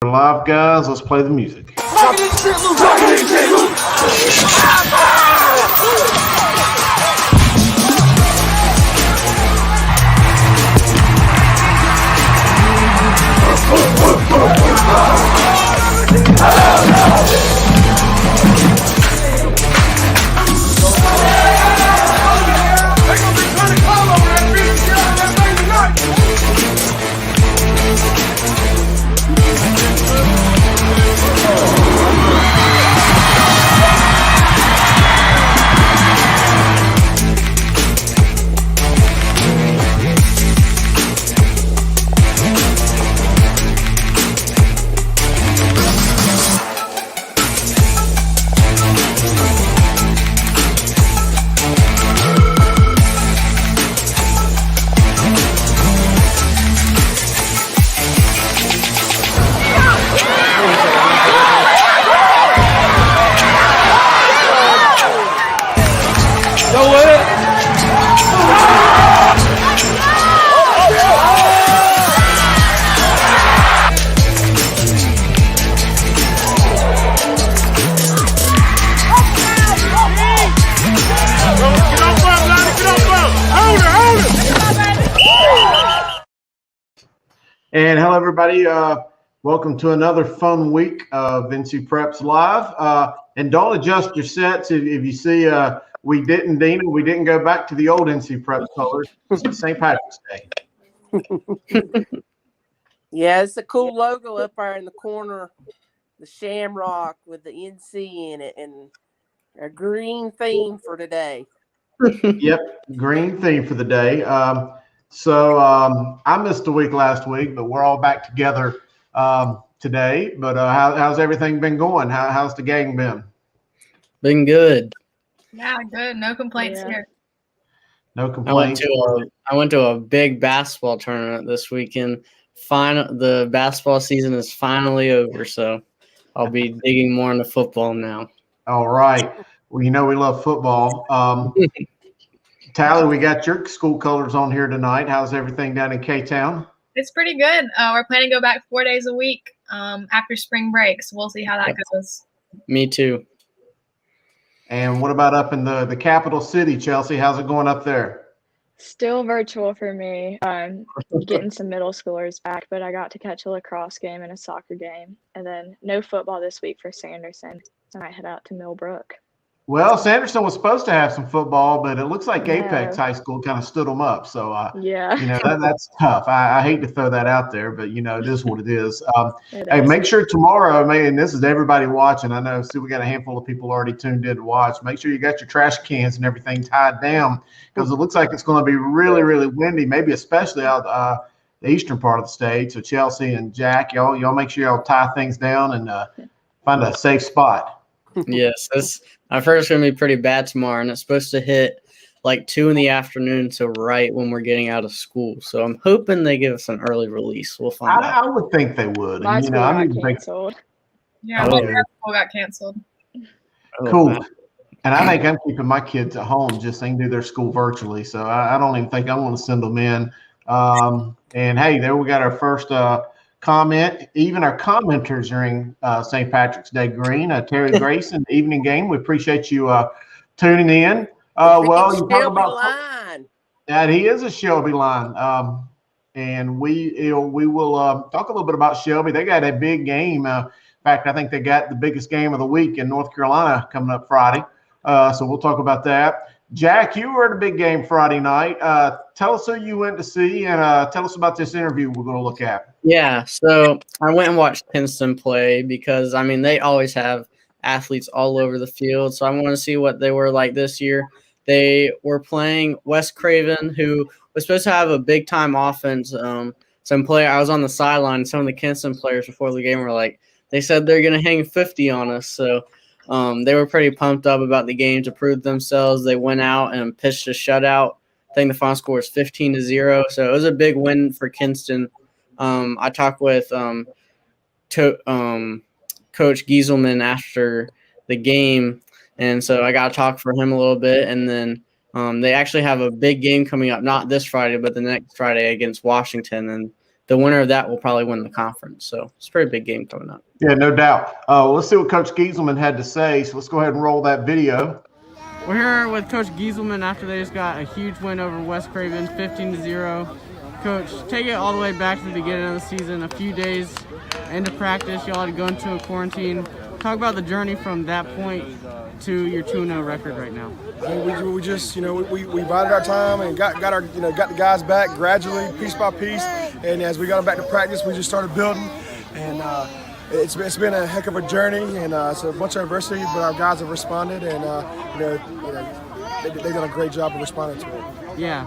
We're live, guys. Let's play the music. And hello, everybody. Welcome to another fun week of NC Preps Live. And don't adjust your sets if you see we didn't go back to the old NC Preps colors. It's St. Patrick's Day. Yeah, it's a cool logo up there in the corner, the shamrock with the NC in it, and a green theme for today. Yep, green theme for the day. So I missed a week last week, but we're all back together today. But how's everything been going? How's the gang been? Been good. Yeah, good. No complaints here. No complaints. I went to a big basketball tournament this weekend. The basketball season is finally over, so I'll be digging more into football now. All right. Well, you know we love football. Tally, we got your school colors on here tonight. How's everything down in K-Town? It's pretty good. We're planning to go back 4 days a week after spring break, so we'll see how that goes. Me too. And what about up in the capital city, Chelsea? How's it going up there? Still virtual for me. Getting some middle schoolers back, but I got to catch a lacrosse game and a soccer game. And then no football this week for Sanderson, so I might head out to Millbrook. Well, Sanderson was supposed to have some football, but it looks like Apex High School kind of stood them up. So, that's tough. I hate to throw that out there, but, it is what it is. Hey, make sure tomorrow, and this is everybody watching. I know, we got a handful of people already tuned in to watch. Make sure you got your trash cans and everything tied down because it looks like it's going to be really, really windy, maybe especially out the eastern part of the state. So, Chelsea and Jack, y'all make sure y'all tie things down and find a safe spot. Yes, I've heard it's going to be pretty bad tomorrow, and it's supposed to hit like 2 in the afternoon, so right when we're getting out of school. So I'm hoping they give us an early release. We'll find out. I would think they would. My school got canceled. Yeah, my school got canceled. Cool. Wow. And I think I'm keeping my kids at home just so they can do their school virtually. So I don't even think I want to send them in. And, hey, there we got our first comment. Even our commenters during St. Patrick's Day Green. Terry Grayson, Evening Game. We appreciate you tuning in. You talk about line. That he is a Shelby line. And we will talk a little bit about Shelby. They got a big game. In fact, I think they got the biggest game of the week in North Carolina coming up Friday. So we'll talk about that. Jack, you were at a big game Friday night. Tell us who you went to see and tell us about this interview we're going to look at. Yeah, so I went and watched Kinston play because, they always have athletes all over the field. So I want to see what they were like this year. They were playing Wes Craven, who was supposed to have a big-time offense. I was on the sideline. Some of the Kinston players before the game were like, they said they're going to hang 50 on us. So they were pretty pumped up about the game to prove themselves. They went out and pitched a shutout. I think the final score was 15-0. So it was a big win for Kinston. I talked with Coach Gieselman after the game, and so I got to talk for him a little bit. And then they actually have a big game coming up, not this Friday, but the next Friday against Washington, and the winner of that will probably win the conference. So it's a pretty big game coming up. Yeah, no doubt. Let's see what Coach Gieselman had to say. So let's go ahead and roll that video. We're here with Coach Gieselman after they just got a huge win over West Craven, 15-0. Coach, take it all the way back to the beginning of the season, a few days into practice. Y'all had to go into a quarantine. Talk about the journey from that point to your 2-0 record right now. I mean, we just, we bided our time and got the guys back gradually, piece by piece. And as we got them back to practice, we just started building. And it's been a heck of a journey, and it's a bunch of adversity, but our guys have responded, and they've done a great job of responding to it. Yeah.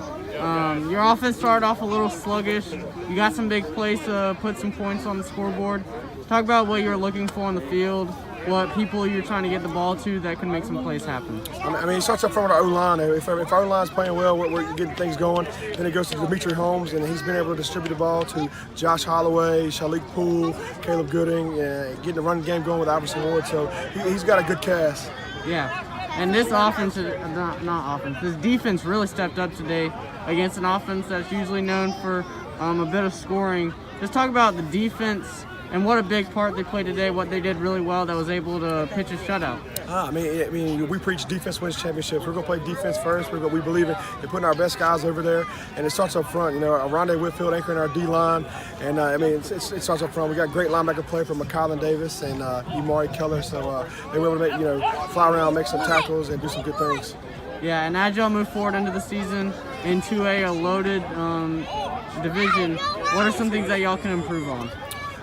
Your offense started off a little sluggish. You got some big plays to put some points on the scoreboard. Talk about what you're looking for on the field, what people you're trying to get the ball to that can make some plays happen. I mean, it starts up front with our O-line. If our O-line's playing well, we're getting things going. Then it goes to Dimitri Holmes, and he's been able to distribute the ball to Josh Holloway, Shalik Poole, Caleb Gooding, getting the running game going with Iverson Ward. So he's got a good cast. Yeah. And this offense, this defense really stepped up today against an offense that's usually known for a bit of scoring. Just talk about the defense and what a big part they played today, what they did really well that was able to pitch a shutout. I mean, we preach defense wins championships. We're going to play defense first. We believe in putting our best guys over there, and it starts up front. Rondé Whitfield anchoring our D-line, and it starts up front. We got great linebacker play from McCollin Davis and Imari Keller, so they were able to make, fly around, make some tackles, and do some good things. Yeah, and as y'all move forward into the season in 2A, a loaded division, what are some things that y'all can improve on?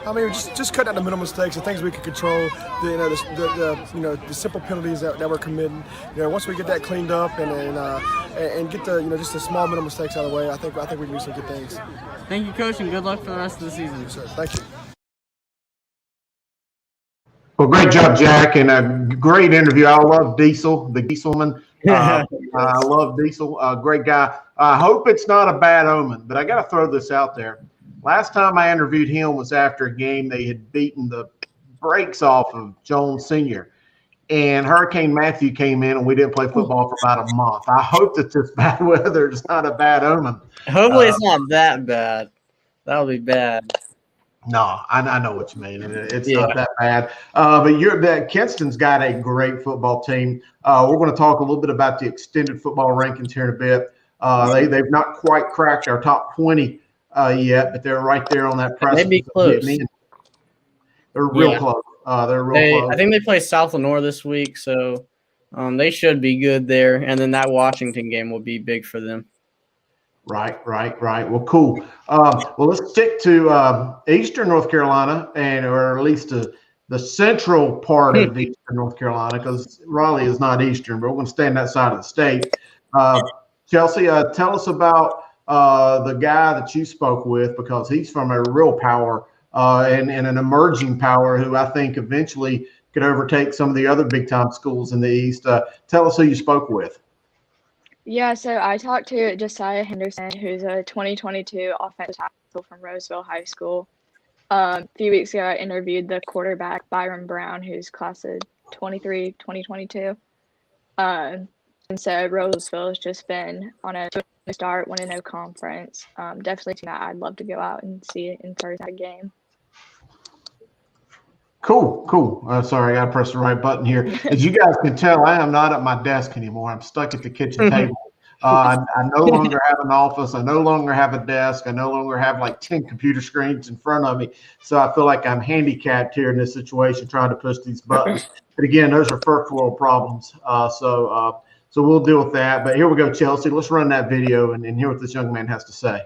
I mean, just cutting out the minimal mistakes, the things we can control, the simple penalties that we're committing. Once we get that cleaned up and get just the small minimal mistakes out of the way, I think we can do some good things. Thank you, Coach, and good luck for the rest of the season. Yes, sir. Thank you. Well, great job, Jack, and a great interview. I love Diesel, the Gieselman. I love Diesel, great guy. I hope it's not a bad omen, but I got to throw this out there. Last time I interviewed him was after a game they had beaten the brakes off of Jones Sr. And Hurricane Matthew came in, and we didn't play football for about a month. I hope that this bad weather is not a bad omen. Hopefully it's not that bad. That would be bad. No, I know what you mean. It's not that bad. But Kinston's got a great football team. We're going to talk a little bit about the extended football rankings here in a bit. They've not quite cracked our top 20 yet, but they're right there on that precipice. They'd be close. They're real close. They're real close. I think they play South Lenore this week, so they should be good there. And then that Washington game will be big for them. Right. Well, cool. Well, let's stick to Eastern North Carolina, or at least the central part of Eastern North Carolina, because Raleigh is not Eastern, but we're going to stay on that side of the state. Chelsea, tell us about the guy that you spoke with, because he's from a real power and an emerging power who I think eventually could overtake some of the other big-time schools in the East. Tell us who you spoke with. Yeah, so I talked to Josiah Henderson, who's a 2022 offensive tackle from Roseville High School. A few weeks ago, I interviewed the quarterback, Byron Brown, who's class of 23, 2022. And so Roseville has just been on a start, 1-0 conference. Definitely a team that I'd love to go out and see it in Thursday game. Cool. Sorry, I got to press the right button here. As you guys can tell, I am not at my desk anymore. I'm stuck at the kitchen table. I no longer have an office. I no longer have a desk. I no longer have like 10 computer screens in front of me. So I feel like I'm handicapped here in this situation trying to push these buttons. But again, those are first world problems. So we'll deal with that. But here we go, Chelsea. Let's run that video and hear what this young man has to say.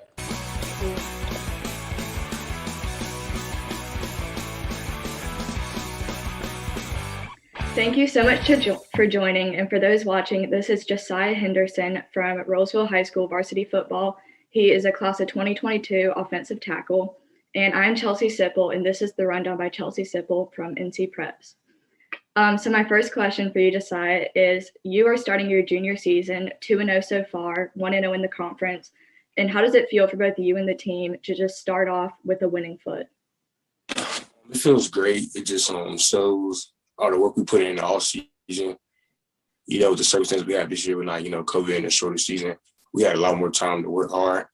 Thank you so much for joining. And for those watching, this is Josiah Henderson from Roseville High School varsity football. He is a class of 2022 offensive tackle. And I'm Chelsea Sipple, and this is the rundown by Chelsea Sipple from NC Preps. So my first question for you, Josiah, is you are starting your junior season 2-0 so far, 1-0 in the conference. And how does it feel for both you and the team to just start off with a winning foot? It feels great. It just shows all the work we put in all season. With the circumstances we have this year with not, COVID and a shorter season, we had a lot more time to work hard.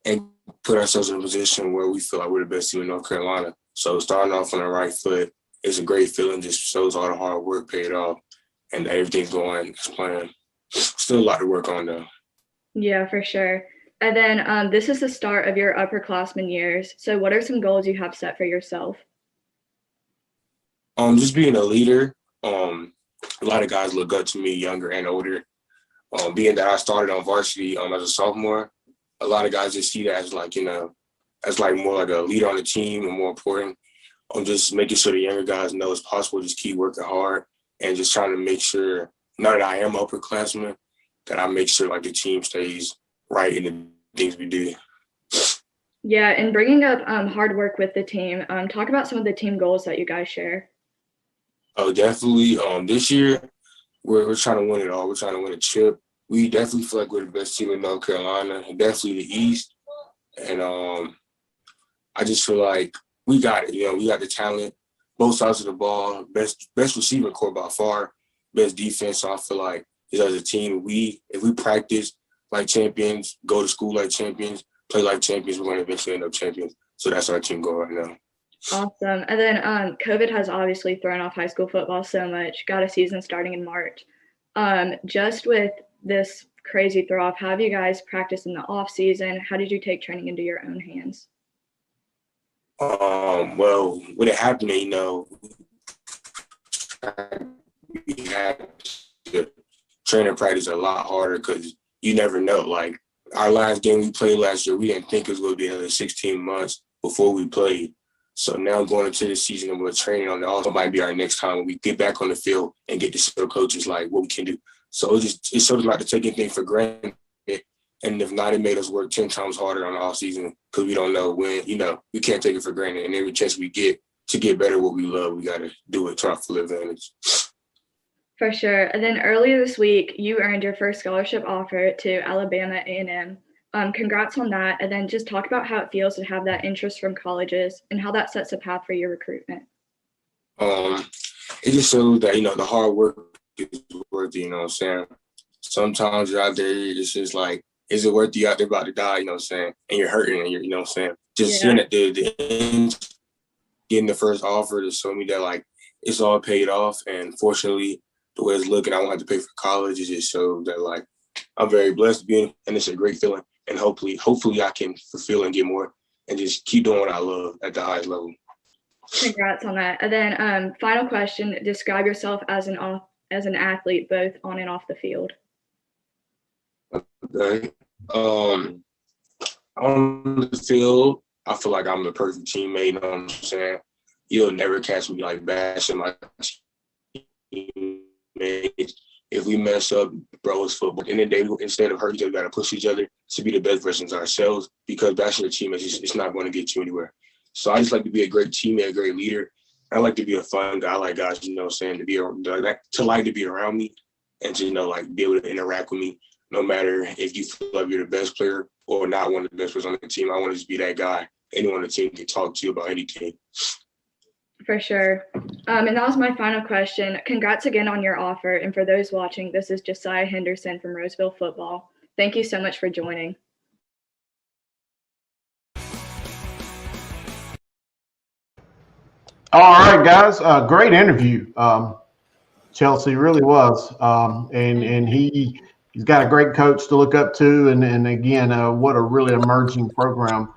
and put ourselves in a position where we feel like we're the best team in North Carolina. So starting off on the right foot is a great feeling. Just shows all the hard work paid off and everything's going as planned. Still a lot to work on though. Yeah, for sure. And then this is the start of your upperclassmen years. So what are some goals you have set for yourself? Just being a leader. A lot of guys look up to me, younger and older. Being that I started on varsity as a sophomore, a lot of guys just see that as like, as like more like a leader on the team and more important. Just making sure the younger guys know it's possible, just keep working hard and just trying to make sure, now that I am upperclassman, that I make sure like the team stays right in the things we do. Yeah, and bringing up hard work with the team, talk about some of the team goals that you guys share. Oh, definitely. This year, we're trying to win it all. We're trying to win a chip. We definitely feel like we're the best team in North Carolina, and definitely the East. And I just feel like we got it. We got the talent, both sides of the ball, best receiving core by far, best defense. So I feel like as a team, if we practice like champions, go to school like champions, play like champions, we're going to eventually end up champions. So that's our team goal right now. Awesome. And then COVID has obviously thrown off high school football so much. Got a season starting in March. Just with this crazy throw off, how have you guys practiced in the off season? How did you take training into your own hands? Well, when it happened, we had to train and practice a lot harder because you never know. Like our last game we played last year, we didn't think it was going to be another 16 months before we played. So now going into the season and we're training on it, also might be our next time when we get back on the field and get to show coaches like what we can do. So it showed us not to take anything for granted. And if not, it made us work 10 times harder on the off season because we don't know when, we can't take it for granted. And every chance we get to get better at what we love, we got to do it to our full advantage. For sure. And then earlier this week, you earned your first scholarship offer to Alabama A&M. Congrats on that. And then just talk about how it feels to have that interest from colleges and how that sets a path for your recruitment. It just shows that, the hard work is worth it, you know what I'm saying? Sometimes you're out there, it's just like, is it worth you out there about to die, you know what I'm saying? And you're hurting and you know what I'm saying? Just seeing at the end, getting the first offer to show me that like it's all paid off. And fortunately, the way it's looking, I won't have to pay for college. It just shows that like I'm very blessed to be in, and it's a great feeling. And hopefully I can fulfill and get more and just keep doing what I love at the highest level. Congrats on that. And then final question, describe yourself as an athlete, both on and off the field. Okay. On the field, I feel like I'm the perfect teammate, you know what I'm saying? You'll never catch me like bashing my teammates. If we mess up, bro, it's football. And then instead of hurting each other, we got to push each other to be the best versions of ourselves because bashing your teammates, it's not going to get you anywhere. So I just like to be a great teammate, a great leader. I like to be a fun guy. I like guys, you know what I'm saying, to be around me and to, be able to interact with me no matter if you feel like you're the best player or not one of the best players on the team. I want to just be that guy. Anyone on the team can talk to you about anything. For sure. And that was my final question. Congrats again on your offer. And for those watching, this is Josiah Henderson from Roseville Football. Thank you so much for joining. All right, guys. Great interview. Chelsea really was. And he's got a great coach to look up to. And again, what a really emerging program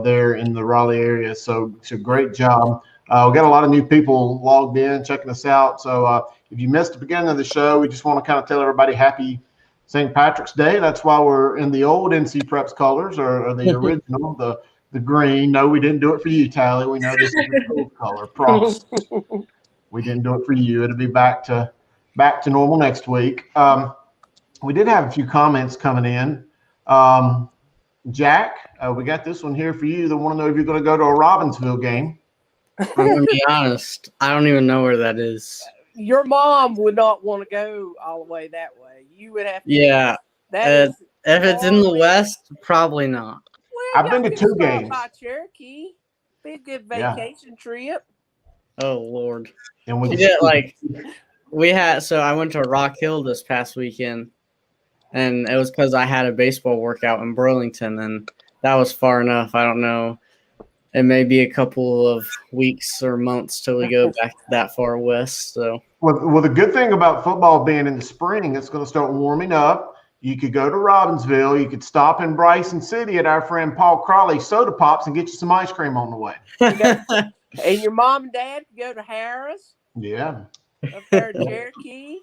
there in the Raleigh area. So it's a great job. We got a lot of new people logged in, checking us out. So if you missed the beginning of the show, we just want to kind of tell everybody happy St. Patrick's Day. That's why we're in the old NC Preps colors or the original, the green. No, we didn't do it for you, Tally. We know this is the cool color. Promise. We didn't do it for you. It'll be back to normal next week. We did have a few comments coming in. Jack, we got this one here for you. They want to know if you're going to go to a Robbinsville game. I'm going to be honest. I don't even know where that is. Your mom would not want to go all the way that way. You would have to. Yeah. If it's in the West, probably not. Well, I've been to 2 games. By Cherokee. Be a good vacation trip. Oh, Lord. And we I went to Rock Hill this past weekend, and it was because I had a baseball workout in Burlington, and that was far enough. I don't know. It may be a couple of weeks or months till we go back that far west. So, well, the good thing about football being in the spring, it's going to start warming up. You could go to Robbinsville. You could stop in Bryson City at our friend Paul Crawley's Soda Pops and get you some ice cream on the way. And your mom and dad could go to Harris. Yeah. Up there in Cherokee.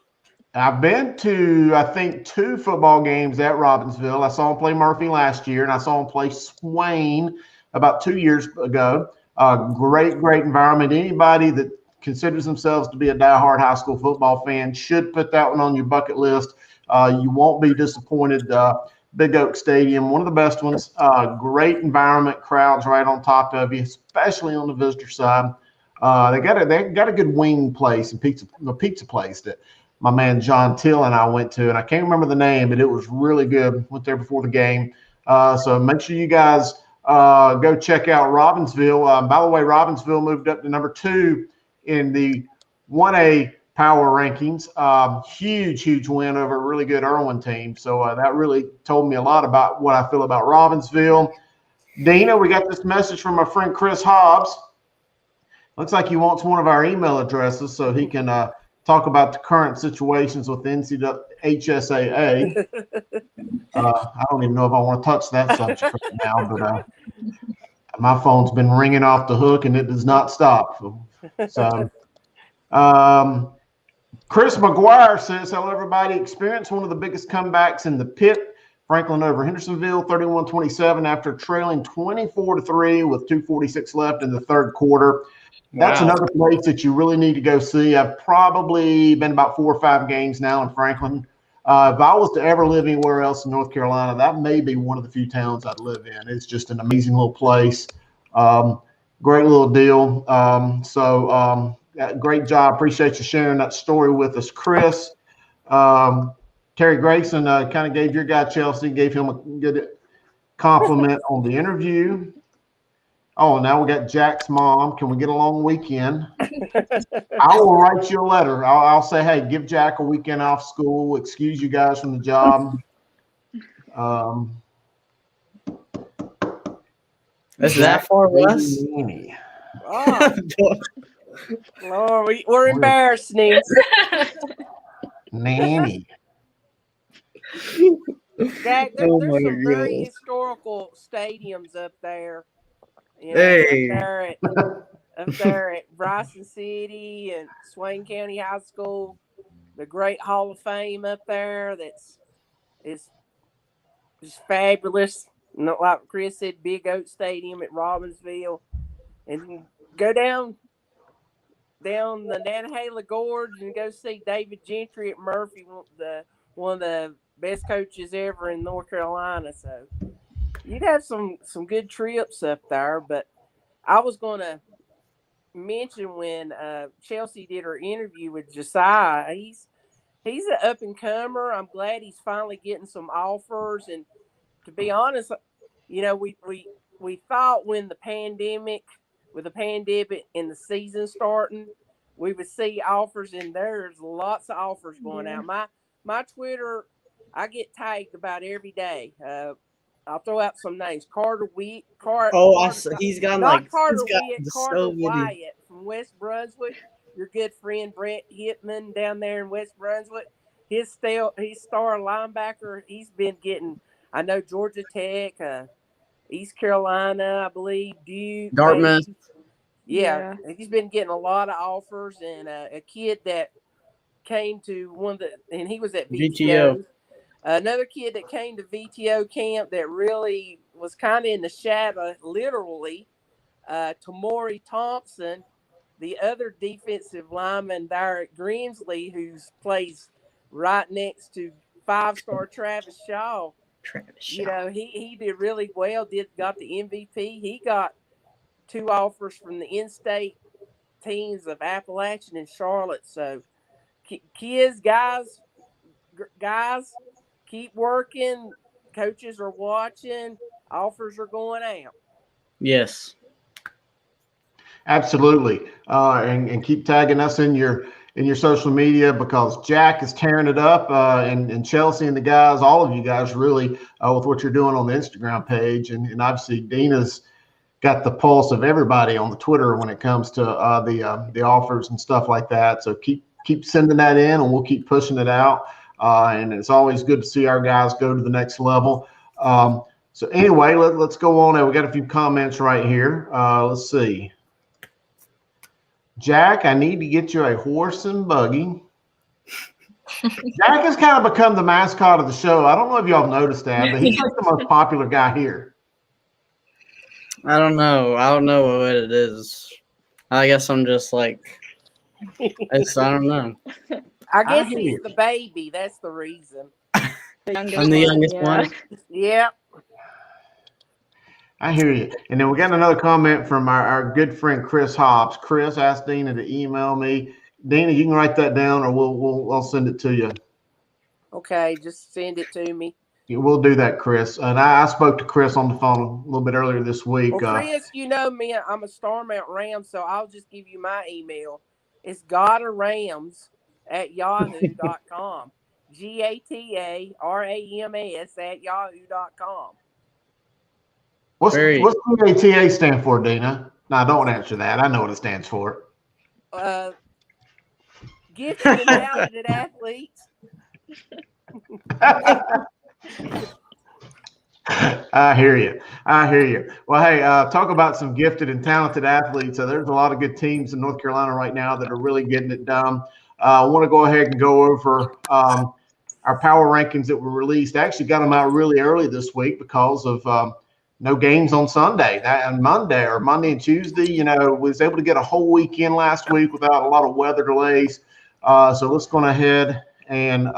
I've been to, I think, 2 football games at Robbinsville. I saw him play Murphy last year, and I saw him play Swain about 2 years ago. Great environment. Anybody that considers themselves to be a diehard high school football fan should put that one on your bucket list. You won't be disappointed. Big Oak Stadium, one of the best ones. Great environment, crowds right on top of you, especially on the visitor side. They got a good wing place and pizza place that my man John Till and I went to, and I can't remember the name, but it was really good. Went there before the game. So make sure you guys go check out Robbinsville. By the way, Robbinsville moved up to number 2 in the 1A power rankings. Huge win over a really good Irwin team. So that really told me a lot about what I feel about Robbinsville. Dina, we got this message from our friend Chris Hobbs. Looks like he wants one of our email addresses so he can talk about the current situations with the HSAA. I don't even know if I want to touch that subject right now, but my phone's been ringing off the hook and it does not stop. So, Chris McGuire says, hello, everybody. Experienced one of the biggest comebacks in the pit. Franklin over Hendersonville, 31-27 after trailing 24-3 with 2:46 left in the third quarter. That's another place that you really need to go see. I've probably been about 4 or 5 games now in Franklin. If I was to ever live anywhere else in North Carolina, that may be one of the few towns I'd live in. It's just an amazing little place. Great little deal. Great job. Appreciate you sharing that story with us, Chris. Terry Grayson kind of gave your guy Chelsea, gave him a good compliment on the interview. Oh, now we got Jack's mom. Can we get a long weekend? I will write you a letter. I'll say, hey, give Jack a weekend off school. Excuse you guys from the job. Is that far west? Oh. Lord, we're embarrassing. Nanny. Jack, there's some very historical stadiums up there. You know, Hey. up there at Bryson City and Swain County High School, the great Hall of Fame up there. It's just fabulous. Not like Chris said, Big Oak Stadium at Robbinsville, and go down the Nantahala Gorge and go see David Gentry at Murphy, one of the best coaches ever in North Carolina. So you'd have some good trips up there. But I was going to mention when Chelsea did her interview with Josiah, he's an up and comer. I'm glad he's finally getting some offers. And to be honest, you know, we thought with the pandemic and the season starting, we would see offers, and there's lots of offers going out. My Twitter, I get tagged about every day. I'll throw out some names. Carter Wyatt. He's got Carter Wyatt from West Brunswick. Your good friend Brett Hitman down there in West Brunswick. He's star linebacker. He's been getting, I know, Georgia Tech, East Carolina, I believe, Duke, Dartmouth. Yeah, he's been getting a lot of offers, and a kid that came to and he was at VTO. Another kid that came to VTO camp that really was kind of in the shadow, literally, Tamori Thompson, the other defensive lineman there at Grimsley, who plays right next to 5-star Travis Shaw. You know, he did really well, got the MVP. He got 2 offers from the in-state teams of Appalachian and Charlotte. So, kids, guys, keep working. Coaches are watching. Offers are going out. Yes. Absolutely. And keep tagging us in your in your social media because Jack is tearing it up, and Chelsea and the guys, all of you guys really, with what you're doing on the Instagram page. And obviously Dina's got the pulse of everybody on the Twitter when it comes to the offers and stuff like that. So keep sending that in, and we'll keep pushing it out. And it's always good to see our guys go to the next level. So anyway, let's go on. We got a few comments right here. Let's see. Jack, I need to get you a horse and buggy. Jack has kind of become the mascot of the show. I don't know if y'all have noticed that, but he's like the most popular guy here. I don't know what it is. I guess I'm just like, I don't know. I guess he's the baby. That's the reason. I'm the youngest one. Yep. I hear you. And then we got another comment from our good friend Chris Hobbs. Chris asked Dina to email me. Dina, you can write that down, or I'll send it to you. Okay, just send it to me. Yeah, we'll do that, Chris. And I spoke to Chris on the phone a little bit earlier this week. Well, Chris, you know me, I'm a Starmount Ram, so I'll just give you my email. It's gatarams@yahoo.com. GATARAMS@yahoo.com. What's GATA stand for, Dina? No, don't answer that. I know what it stands for. Gifted and talented athletes. I hear you. Well, hey, talk about some gifted and talented athletes. There's a lot of good teams in North Carolina right now that are really getting it done. I want to go ahead and go over our power rankings that were released. I actually got them out really early this week because of no games on Sunday. On Monday and Tuesday, was able to get a whole weekend last week without a lot of weather delays. So let's go ahead and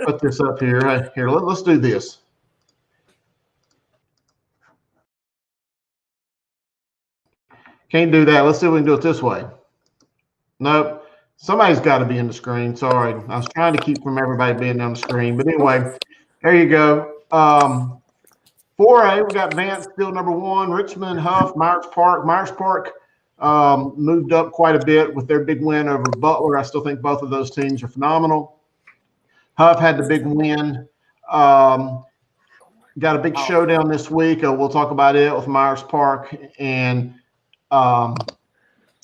put this up here. Here, let's do this. Can't do that. Let's see if we can do it this way. Nope. Somebody's got to be in the screen. Sorry. I was trying to keep from everybody being on the screen. But anyway, there you go. 4A, we got Vance still number 1. Richmond, Huff, Myers Park. Myers Park moved up quite a bit with their big win over Butler. I still think both of those teams are phenomenal. Huff had the big win. Got a big showdown this week. We'll talk about it with Myers Park and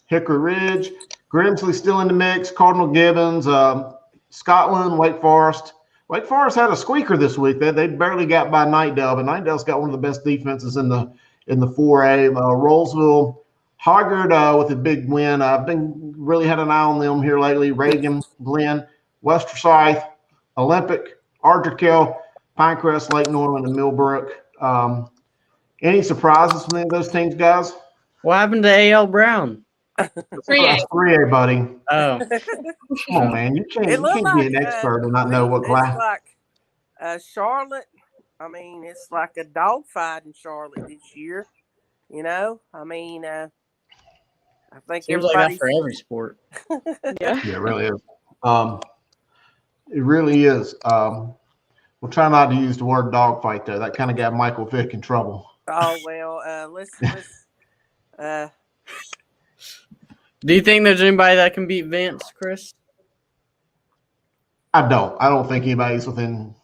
Hickory Ridge. Grimsley still in the mix. Cardinal Gibbons, Scotland, Wake Forest. Wake Forest had a squeaker this week. They barely got by Nightdale, but Nightdale's got one of the best defenses in the 4A. Rollsville, Hoggard with a big win. I've been really had an eye on them here lately. Reagan, Glenn, West Forsyth, Olympic, Ardrikell, Pinecrest, Lake Norman, and Millbrook. Any surprises from any of those teams, guys? What happened to A.L. Brown? 3A, buddy. Oh, come on, man! You can't be an expert and not know what class. It's like Charlotte. I mean, it's like a dogfight in Charlotte this year. I think seems like that for every sport. Yeah, it really is. It really is. We'll try not to use the word dogfight though. That kind of got Michael Vick in trouble. Oh well, let's Do you think there's anybody that can beat Vance, Chris? I don't think anybody's within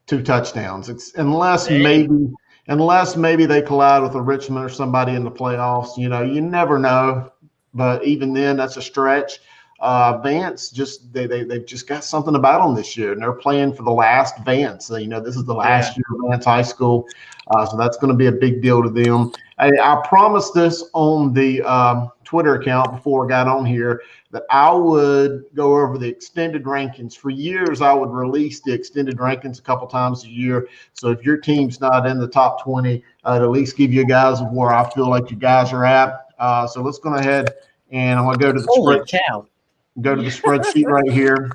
2 touchdowns. Unless maybe they collide with a Richmond or somebody in the playoffs. You never know. But even then, that's a stretch. Vance they've just got something about them this year, and they're playing for the last Vance. This is the last year of Vance High School, so that's going to be a big deal to them. I promised this on the Twitter account before I got on here that I would go over the extended rankings. For years, I would release the extended rankings a couple times a year. So if your team's not in the top 20, I'd at least give you guys where I feel like you guys are at. So let's go ahead and I'm going to go to the spreadsheet. Go to the spreadsheet right here.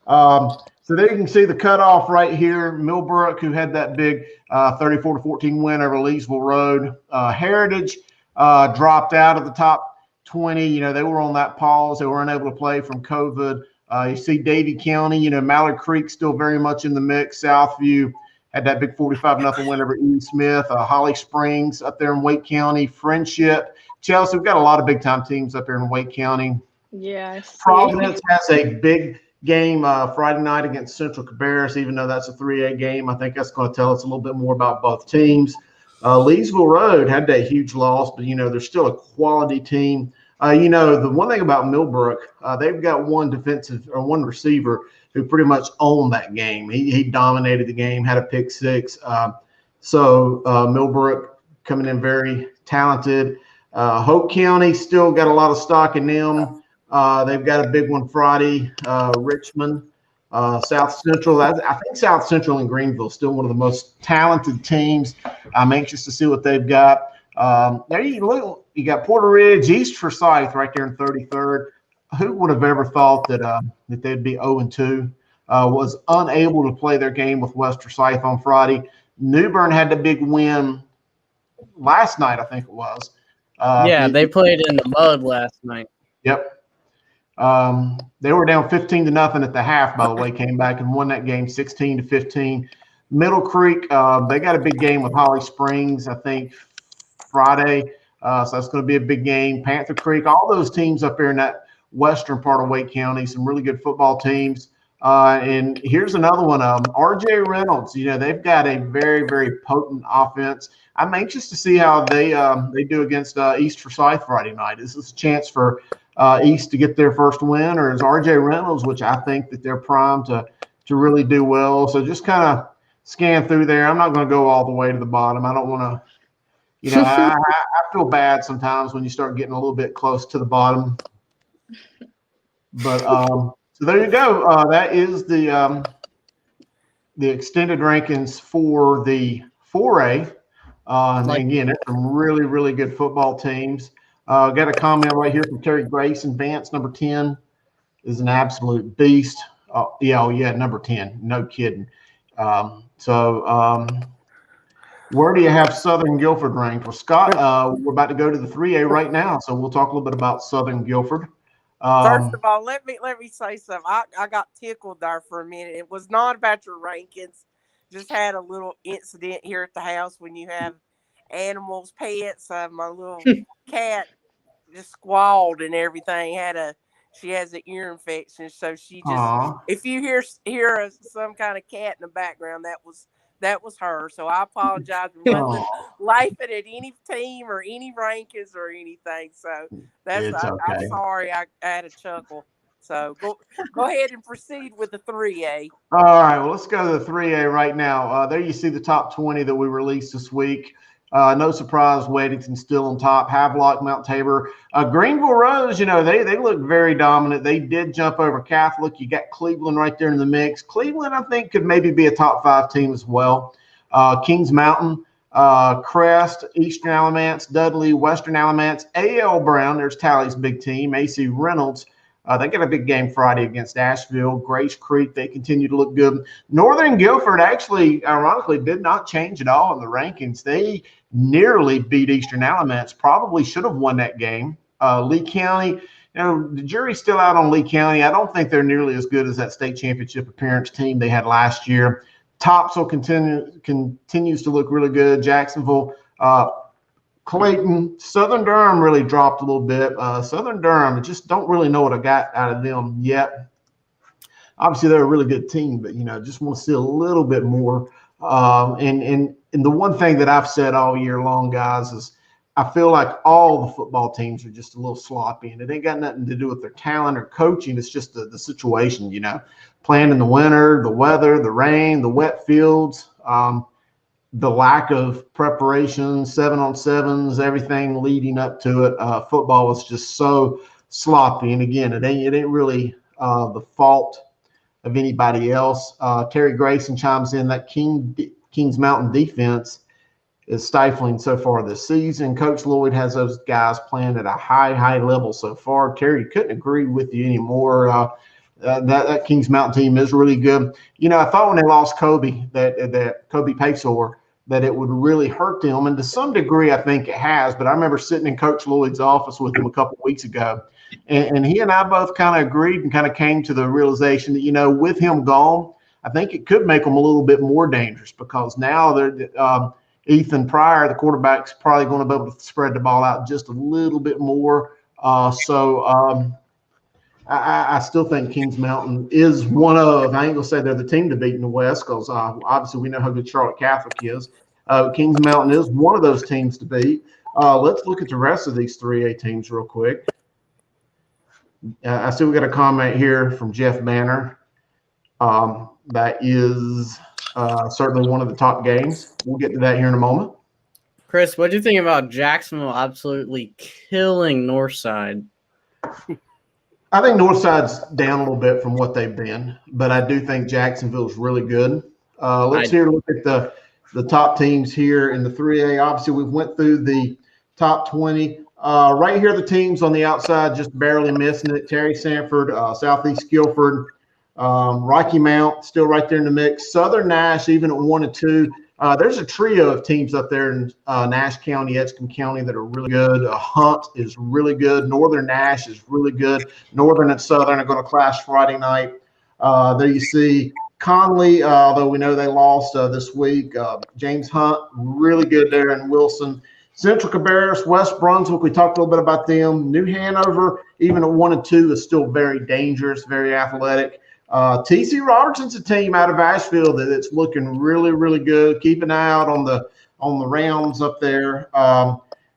So there you can see the cutoff right here. Millbrook, who had that big 34-14 win over Leesville Road. Heritage dropped out of the top 20. They were on that pause. They weren't able to play from COVID. You see Davie County, Mallard Creek still very much in the mix. Southview had that big 45-0 win over E. Smith. Holly Springs up there in Wake County. Friendship Chelsea, we've got a lot of big-time teams up here in Wake County. Yeah. Providence has a big game Friday night against Central Cabarrus, even though that's a 3A game. I think that's going to tell us a little bit more about both teams. Leesville Road had that huge loss, but, they're still a quality team. The one thing about Millbrook, they've got one receiver who pretty much owned that game. He dominated the game, had a pick six. So Millbrook coming in very talented. Hope County still got a lot of stock in them. They've got a big one Friday. Richmond, South Central. I think South Central and Greenville still one of the most talented teams. I'm anxious to see what they've got. There you look. You got Porter Ridge, East Forsyth right there in 33rd. Who would have ever thought that they'd be 0-2? Was unable to play their game with West Forsyth on Friday. New Bern had the big win last night, I think it was. They played in the mud last night. Yep. They were down 15-0 at the half, by the way, came back and won that game 16-15. Middle Creek, they got a big game with Holly Springs, I think, Friday. So that's going to be a big game. Panther Creek, all those teams up there in that western part of Wake County, some really good football teams. And here's another one of them, RJ Reynolds. They've got a very, very potent offense. I'm anxious to see how they do against East Forsyth Friday night. Is this a chance for East to get their first win, or is RJ Reynolds, which I think that they're primed to really do well? So just kind of scan through there. I'm not going to go all the way to the bottom. I don't want to. I feel bad sometimes when you start getting a little bit close to the bottom. But so there you go. That is the extended rankings for the 4A. And again, it's some really, really good football teams. Got a comment right here from Terry Grayson. Vance, number 10, is an absolute beast. Number 10. No kidding. Where do you have Southern Guilford ranked? Well, Scott, we're about to go to the 3A right now, so we'll talk a little bit about Southern Guilford. First of all, let me say something. I got tickled there for a minute. It was not about your rankings. Just had a little incident here at the house when you have animals, pets. My little cat just squalled and everything. She has an ear infection, so she just. If you hear some kind of cat in the background, that was her. So I apologize for laughing at any team or any rankings or anything. So that's okay. I'm sorry. I had a chuckle. So go ahead and proceed with the 3A. All right. Well, let's go to the 3A right now. There you see the top 20 that we released this week. No surprise, Weddington still on top. Havelock, Mount Tabor. Greenville Rose, they look very dominant. They did jump over Catholic. You got Cleveland right there in the mix. Cleveland, I think, could maybe be a top 5 team as well. Kings Mountain, Crest, Eastern Alamance, Dudley, Western Alamance, A.L. Brown. There's Tally's big team. A.C. Reynolds. They got a big game Friday against Asheville. Grace Creek, they continue to look good. Northern Guilford actually, ironically, did not change at all in the rankings. They nearly beat Eastern Alamance. Probably should have won that game. Lee County, the jury's still out on Lee County. I don't think they're nearly as good as that state championship appearance team they had last year. Topsail continues to look really good. Jacksonville, Clayton, Southern Durham really dropped a little bit. Southern Durham, I just don't really know what I got out of them yet. Obviously, they're a really good team, but, just want to see a little bit more. And the one thing that I've said all year long, guys, is I feel like all the football teams are just a little sloppy, and it ain't got nothing to do with their talent or coaching. It's just the situation, playing in the winter, the weather, the rain, the wet fields, the lack of preparation, 7-on-7s, everything leading up to it. Football was just so sloppy. And again, it ain't really the fault of anybody else. Terry Grayson chimes in that Kings Mountain defense is stifling so far this season. Coach Lloyd has those guys playing at a high level so far. Terry, couldn't agree with you anymore. That Kings Mountain team is really good. I thought when they lost Kobe, that Kobe Paysor, that it would really hurt them. And to some degree, I think it has. But I remember sitting in Coach Lloyd's office with him a couple of weeks ago. And he and I both kind of agreed and kind of came to the realization that, with him gone, I think it could make them a little bit more dangerous because now they're Ethan Pryor, the quarterback's probably going to be able to spread the ball out just a little bit more. I still think Kings Mountain is one of, I ain't going to say they're the team to beat in the West because obviously we know how good Charlotte Catholic is. Kings Mountain is one of those teams to beat. Let's look at the rest of these 3A teams real quick. I see we got a comment here from Jeff Banner. That is certainly one of the top games. We'll get to that here in a moment. Chris, what do you think about Jacksonville absolutely killing Northside? I think Northside's down a little bit from what they've been, but I do think Jacksonville's really good. Let's look at the top teams here in the 3A. Obviously, we went through the top 20. Right here, the teams on the outside just barely missing it. Terry Sanford, Southeast Guilford, Rocky Mount still right there in the mix. Southern Nash even at 1 and 2. There's a trio of teams up there in Nash County, Edgecombe County that are really good. Hunt is really good. Northern Nash is really good. Northern and Southern are going to clash Friday night. There you see Conley, although we know they lost this week. James Hunt, really good there in Wilson. Central Cabarrus, West Brunswick, we talked a little bit about them. New Hanover, even at 1 and 2, is still very dangerous, very athletic. TC Robertson's a team out of Asheville that's looking really, really good. Keep an eye out on the rounds up there.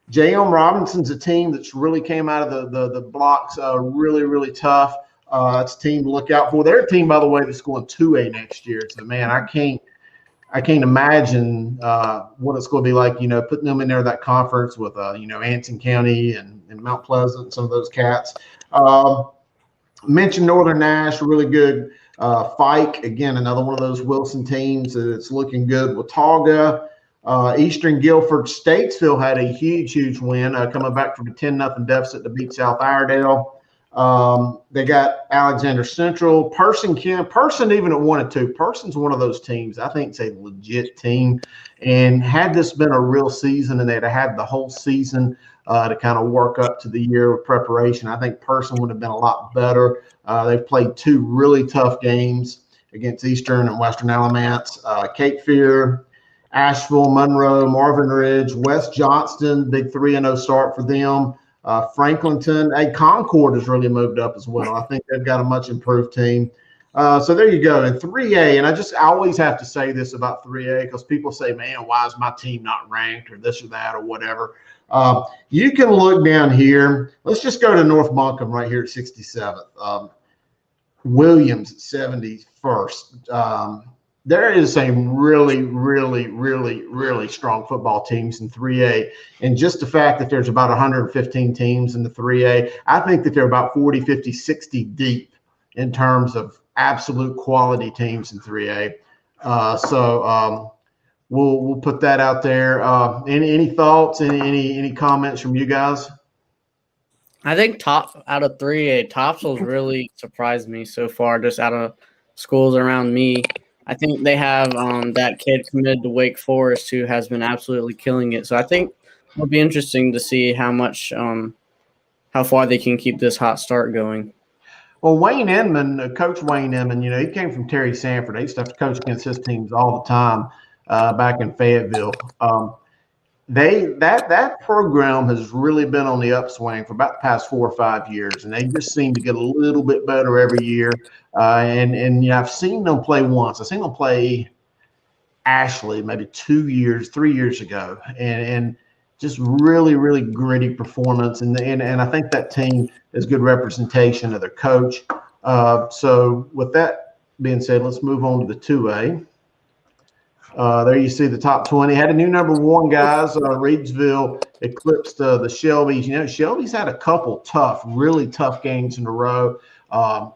J.M. Robinson's a team that's really came out of the blocks really, really tough. It's a team to look out for. They're a team, by the way, that's going 2A next year. So, man, I can't imagine what it's going to be like, putting them in there, that conference with, Anson County and Mount Pleasant, some of those cats. Mentioned Northern Nash, really good. Fike, again, another one of those Wilson teams that's looking good. Watauga, Eastern Guilford, Statesville had a huge win, coming back from a 10-0 deficit to beat South Iredale. They got Alexander Central, Person even at 1 and 2. Person's one of those teams. I think it's a legit team. And had this been a real season and they'd have had the whole season to kind of work up to the year of preparation, I think Person would have been a lot better. They've played 2 really tough games against Eastern and Western Alamance. Cape Fear, Asheville, Monroe, Marvin Ridge, West Johnston, big 3-0 start for them. Franklinton, Concord has really moved up as well. I think they've got a much improved team. So there you go. In 3A, and I always have to say this about 3A because people say, man, why is my team not ranked or this or that or whatever. You can look down here. Let's just go to North Buncombe right here at 67th. Williams at 71st. There is some really strong football teams in 3A. And just the fact that there's about 115 teams in the 3A, I think that they're about 40, 50, 60 deep in terms of absolute quality teams in 3A. We'll put that out there. Any thoughts? Any comments from you guys? I think out of 3A, Topsail's really surprised me so far, just out of schools around me. I think they have that kid committed to Wake Forest who has been absolutely killing it. So I think it'll be interesting to see how far they can keep this hot start going. Well, Wayne Inman, Coach Wayne Inman, he came from Terry Sanford. They used to have to coach against his teams all the time back in Fayetteville. That program has really been on the upswing for about the past 4 or 5 years, and they just seem to get a little bit better every year. And I've seen them play once. I've seen them play Ashley maybe 3 years ago, and just really gritty performance. And I think that team is good representation of their coach. So with that being said, let's move on to the 2A. There you see the top 20. Had a new number 1, guys. Reedsville eclipsed the Shelbys. Shelby's had a couple really tough games in a row.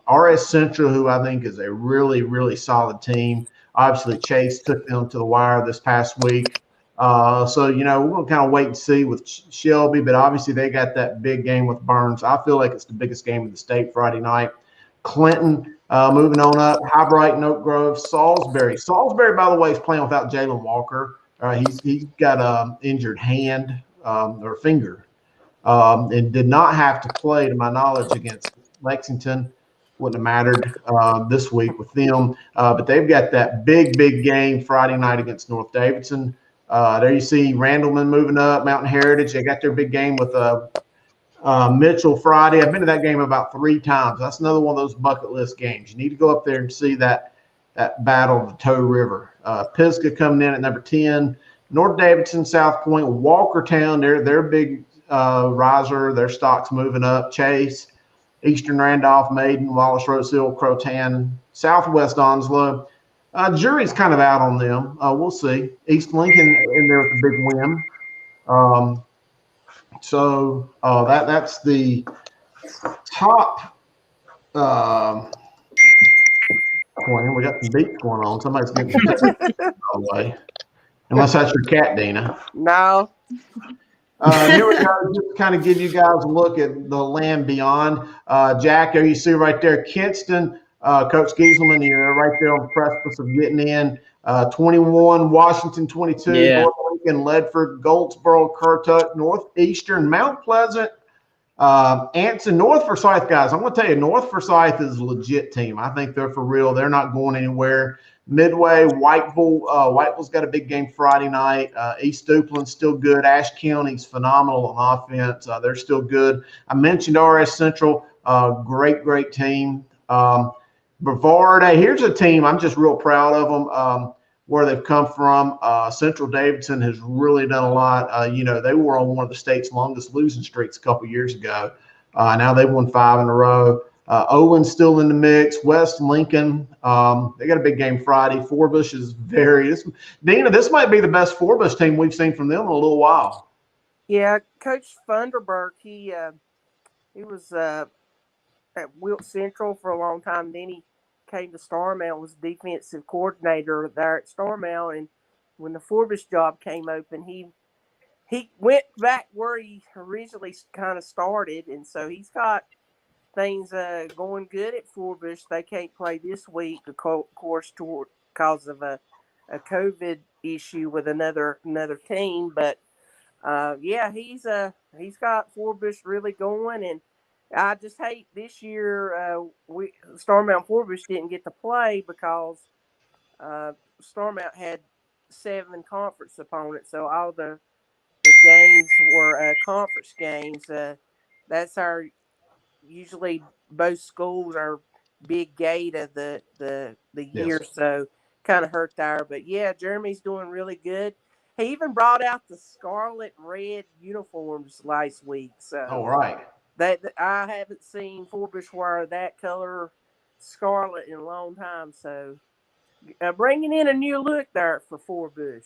RS Central, who I think is a really solid team. Obviously, Chase took them to the wire this past week. So, we're going to kind of wait and see with Shelby, but obviously they got that big game with Burns. I feel like it's the biggest game in the state Friday night. Clinton moving on up, High Brighton, Oak Grove, Salisbury. Salisbury, by the way, is playing without Jalen Walker. He's got an injured hand or finger and did not have to play, to my knowledge, against Lexington. Wouldn't have mattered this week with them. But they've got that big game Friday night against North Davidson. There you see Randleman moving up, Mountain Heritage. They got their big game with Mitchell Friday. I've been to that game about 3 times. That's another one of those bucket list games. You need to go up there and see that battle of the Toe River. Pisgah coming in at number 10. North Davidson, South Point, Walkertown, they're big riser. Their stock's moving up. Chase, Eastern Randolph, Maiden, Wallace, Rose Hill, Croatan, Southwest Onslow. Jury's kind of out on them. We'll see. East Lincoln in there with a big win. So that's the top 20. We got some beats going on. Somebody's getting some beats all the way. Unless that's your cat, Dina. No. Here we go. Just kind of give you guys a look at the land beyond. Jack, there you see right there, Kinston, Coach Gieselman, you're right there on the precipice of getting in. 21, Washington 22, Yeah. North Lincoln, Ledford, Goldsboro, Currituck, Northeastern, Mount Pleasant, Anson, North Forsyth, guys. I'm going to tell you, North Forsyth is a legit team. I think they're for real. They're not going anywhere. Midway, Whiteville's got a big game Friday night. East Duplин's still good. Ashe County's phenomenal on offense. They're still good. I mentioned RS Central, great team. Brevard, hey, here's a team I'm just real proud of them, where they've come from. Central Davidson has really done a lot. They were on one of the state's longest losing streaks a couple years ago. Now they've won 5 in a row. Owen's still in the mix. West Lincoln, they got a big game Friday. Forbush is Dina, this might be the best Forbush team we've seen from them in a little while. Yeah, Coach Funderburk, he was at Wilt Central for a long time. Then he came to Starmount, was defensive coordinator there at Starmount, and when the Forbush job came open, he went back where he originally kind of started, and so he's got things going good at Forbush. They can't play this week, of course, because of a COVID issue with another team. But yeah, he's got Forbush really going, and I just hate this year Starmount Forbush didn't get to play because Starmount had 7 conference opponents, so all the games were conference games. That's our usually both schools are big gate of the year, Yes. so kind of hurt there. But yeah, Jeremy's doing really good. He even brought out the scarlet red uniforms last week. So All right. that I haven't seen Forbush wear that color scarlet in a long time. So bringing in a new look there for Forbush.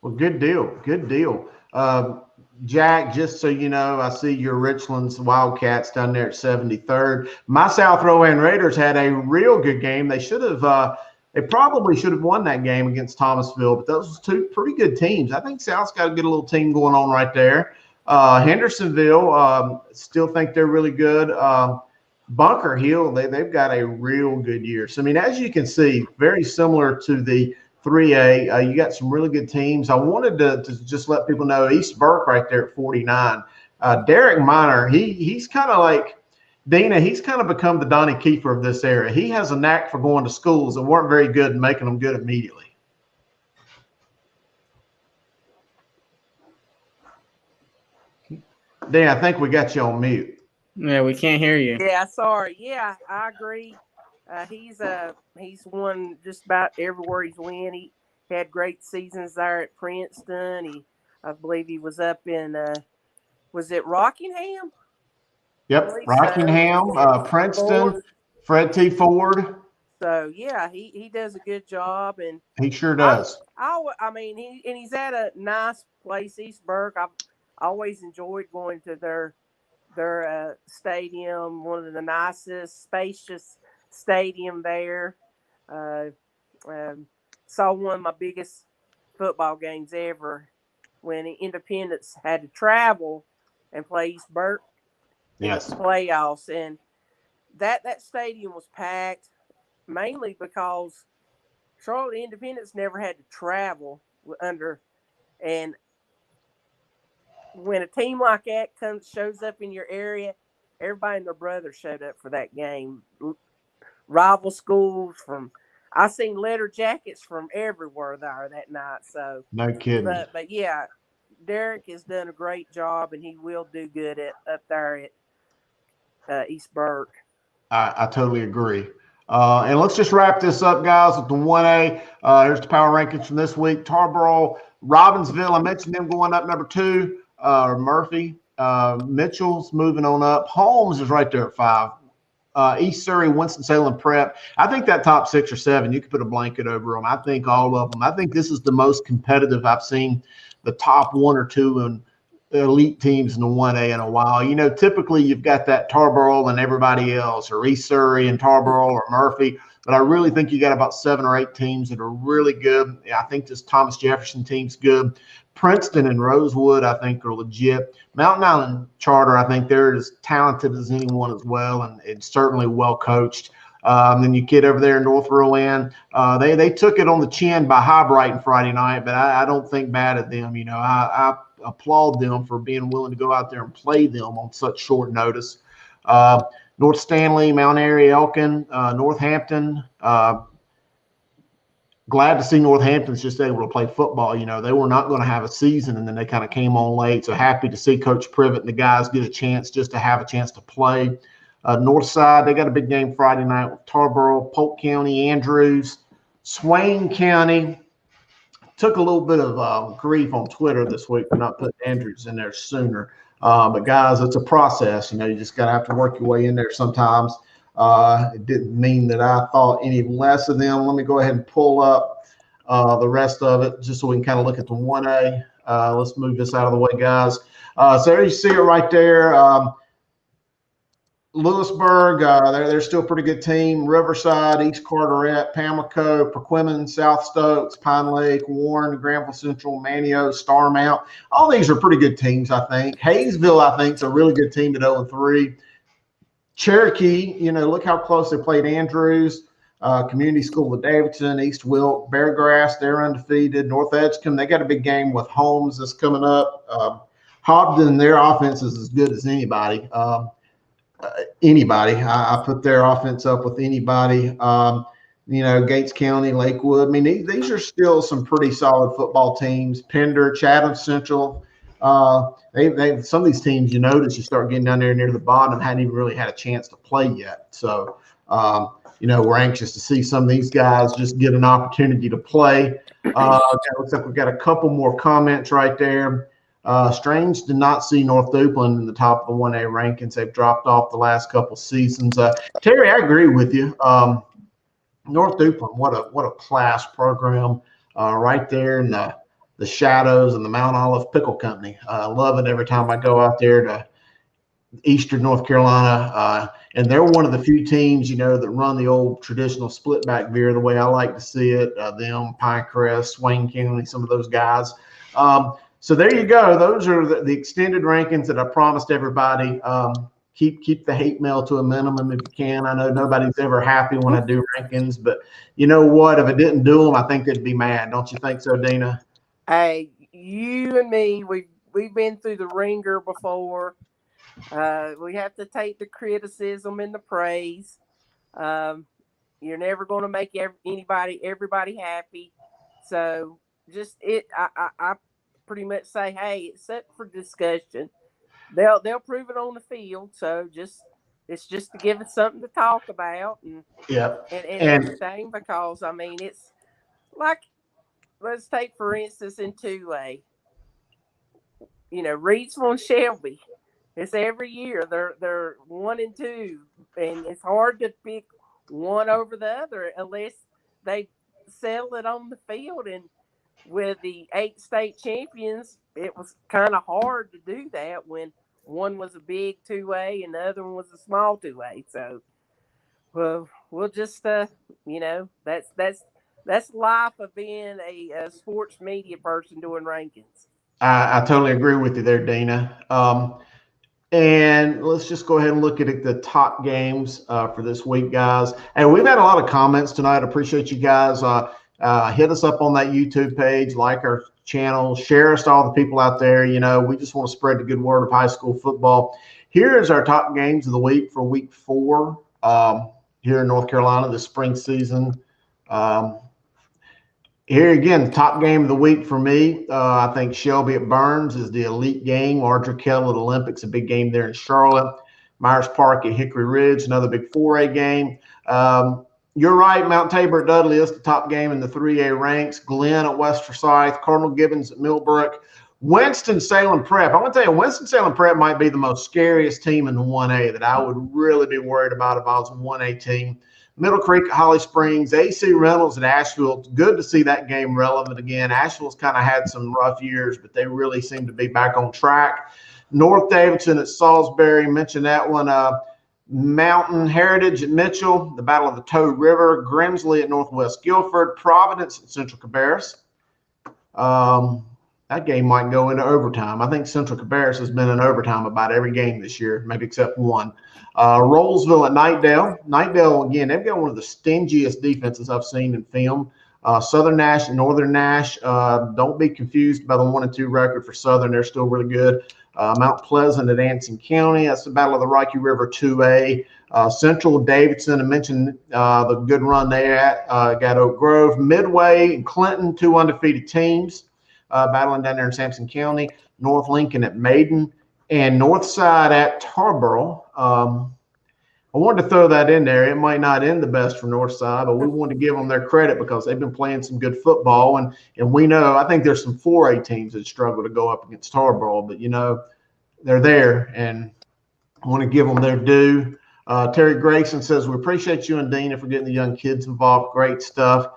Well, good deal. Jack, just so you know, I see your Richlands Wildcats down there at 73rd. My South Rowan Raiders had a real good game. They probably should have won that game against Thomasville, but those were 2 pretty good teams. I think South's got a good little team going on right there. Hendersonville, still think they're really good. Bunker Hill, they've got a real good year. So, I mean, as you can see, very similar to the 3A. You got some really good teams. I wanted to just let people know East Burke right there at 49. Derek Minor, he's kind of like Dina. He's kind of become the Donnie Kiefer of this era. He has a knack for going to schools that weren't very good and making them good immediately. Dina, I think we got you on mute. Yeah, we can't hear you. Yeah, sorry. Yeah, I agree. He's won just about everywhere he's won. He had great seasons there at Princeton. I believe he was up in was it Rockingham? Yep, Rockingham, Princeton, Fred T. Ford. So yeah, he does a good job, and he sure does. I mean, he's at a nice place, East Burke. I've always enjoyed going to their stadium, one of the nicest, spacious stadium there. Saw one of my biggest football games ever when Independence had to travel and play East Burke in the playoffs, and that stadium was packed mainly because Charlotte Independence never had to travel and when a team like that shows up in your area, everybody and their brother showed up for that game. Rival schools from I seen letter jackets from everywhere there that night. So, No kidding. but yeah, Derek has done a great job, and he will do good up there at East Burke. I totally agree. And let's just wrap this up, guys, with the 1A. Here's the power rankings from this week. Tarboro, Robbinsville, I mentioned them going up number 2. Murphy, Mitchell's moving on up. Holmes is right there at 5. East Surrey, Winston-Salem Prep. I think that top 6 or 7, you could put a blanket over them. I think all of them. I think this is the most competitive I've seen the top 1 or 2 in elite teams in the 1A in a while. You know, typically you've got that Tarboro and everybody else, or East Surrey and Tarboro or Murphy, but I really think you got about 7 or 8 teams that are really good. I think this Thomas Jefferson team's good. Princeton and Rosewood, I think, are legit. Mountain Island Charter, I think they're as talented as anyone as well, and it's certainly well coached. Then you get over there in North Rowan. They took it on the chin by Highbrighton Friday night, but I don't think bad of them. You know, I applaud them for being willing to go out there and play them on such short notice. North Stanley, Mount Airy, Elkin, Northampton. Glad to see Northampton's just able to play football. You know, they were not going to have a season, and then they kind of came on late. So happy to see Coach Privet and the guys get a chance just to have a chance to play. Northside, they got a big game Friday night with Tarboro, Polk County, Andrews, Swain County. Took a little bit of grief on Twitter this week for not putting Andrews in there sooner. But guys, it's a process. You know, you just got to have to work your way in there sometimes. It didn't mean that I thought any less of them. Let me go ahead and pull up the rest of it just so we can kind of look at the 1A. Let's move this out of the way, guys. So there you see it right there. Lewisburg, they're still a pretty good team. Riverside, East Carteret, Pamlico, Perquimans, South Stokes, Pine Lake, Warren, Granville Central, Manio, Starmount. All these are pretty good teams, I think. Hayesville, I think, is a really good team at 0-3. Cherokee, you know, look how close they played Andrews. Community School of Davidson, East Wilk, Beargrass, they're undefeated. North Edgecombe, they got a big game with Holmes that's coming up. Hobden, their offense is as good as anybody. I put their offense up with anybody. You know, Gates County, Lakewood. I mean, these are still some pretty solid football teams. Pender, Chatham Central. They some of these teams, you notice, you start getting down there near the bottom, hadn't even really had a chance to play yet. So, you know, we're anxious to see some of these guys just get an opportunity to play. It looks like we've got a couple more comments right there. Strange to not see North Duplin in the top of the 1A rankings. They've dropped off the last couple seasons. Terry, I agree with you. North Duplin, what a class program right there in the shadows and the Mount Olive Pickle Company. I love it every time I go out there to Eastern North Carolina. And they're one of the few teams, you know, that run the old traditional split back beer the way I like to see it. Them, Pinecrest, Swain County, some of those guys. So there you go. Those are the extended rankings that I promised everybody. Keep the hate mail to a minimum if you can. I know nobody's ever happy when I do rankings, but you know what? If I didn't do them, I think they'd be mad. Don't you think so, Dina? Hey, you and me, we've been through the ringer before. We have to take the criticism and the praise. You're never going to make everybody happy. So just I pretty much say, hey, it's up for discussion. They'll prove it on the field. So it's just to give us something to talk about and everything, because I mean it's like, let's take for instance in 2A. You know, Reidsville and Shelby. It's every year they're 1 and 2, and it's hard to pick one over the other unless they settle it on the field. And with the 8 state champions, it was kind of hard to do that when one was a big 2A and the other one was a small 2A. So, well, we'll just you know, that's life of being a sports media person doing rankings. I totally agree with you there, Dana. And let's just go ahead and look at the top games for this week, guys. And we've had a lot of comments tonight. Appreciate you guys. Hit us up on that YouTube page, like our channel, share us to all the people out there. You know, we just want to spread the good word of high school football. Here is our top games of the week for week 4 here in North Carolina, the spring season. Here again, the top game of the week for me, I think Shelby at Burns is the elite game. Ardrey Kettle at Olympics, a big game there in Charlotte. Myers Park at Hickory Ridge, another big 4A game. You're right, Mount Tabor at Dudley is the top game in the 3A ranks. Glenn at West Forsyth, Cardinal Gibbons at Millbrook. Winston-Salem Prep. I want to tell you, Winston-Salem Prep might be the most scariest team in the 1A that I would really be worried about if I was a 1A team. Middle Creek at Holly Springs, AC Reynolds at Asheville. It's good to see that game relevant again. Asheville's kind of had some rough years, but they really seem to be back on track. North Davidson at Salisbury, mentioned that one. Mountain Heritage at Mitchell, the Battle of the Toad River. Grimsley at Northwest Guilford. Providence at Central Cabarrus. That game might go into overtime. I think Central Cabarrus has been in overtime about every game this year, maybe except one. Rollsville at Knightdale. Knightdale, again, they've got one of the stingiest defenses I've seen in film. Southern Nash and Northern Nash. Don't be confused by the 1-2 record for Southern. They're still really good. Mount Pleasant at Anson County. That's the Battle of the Rocky River 2A. Central Davidson, I mentioned the good run they got Oak Grove. Midway and Clinton, 2 undefeated teams. Battling down there in Sampson County. North Lincoln at Maiden, and Northside at Tarboro. I wanted to throw that in there. It might not end the best for Northside, but we wanted to give them their credit because they've been playing some good football. And we know, I think there's some 4A teams that struggle to go up against Tarboro, but, they're there, and I want to give them their due. Terry Grayson says, we appreciate you and Dina for getting the young kids involved. Great stuff.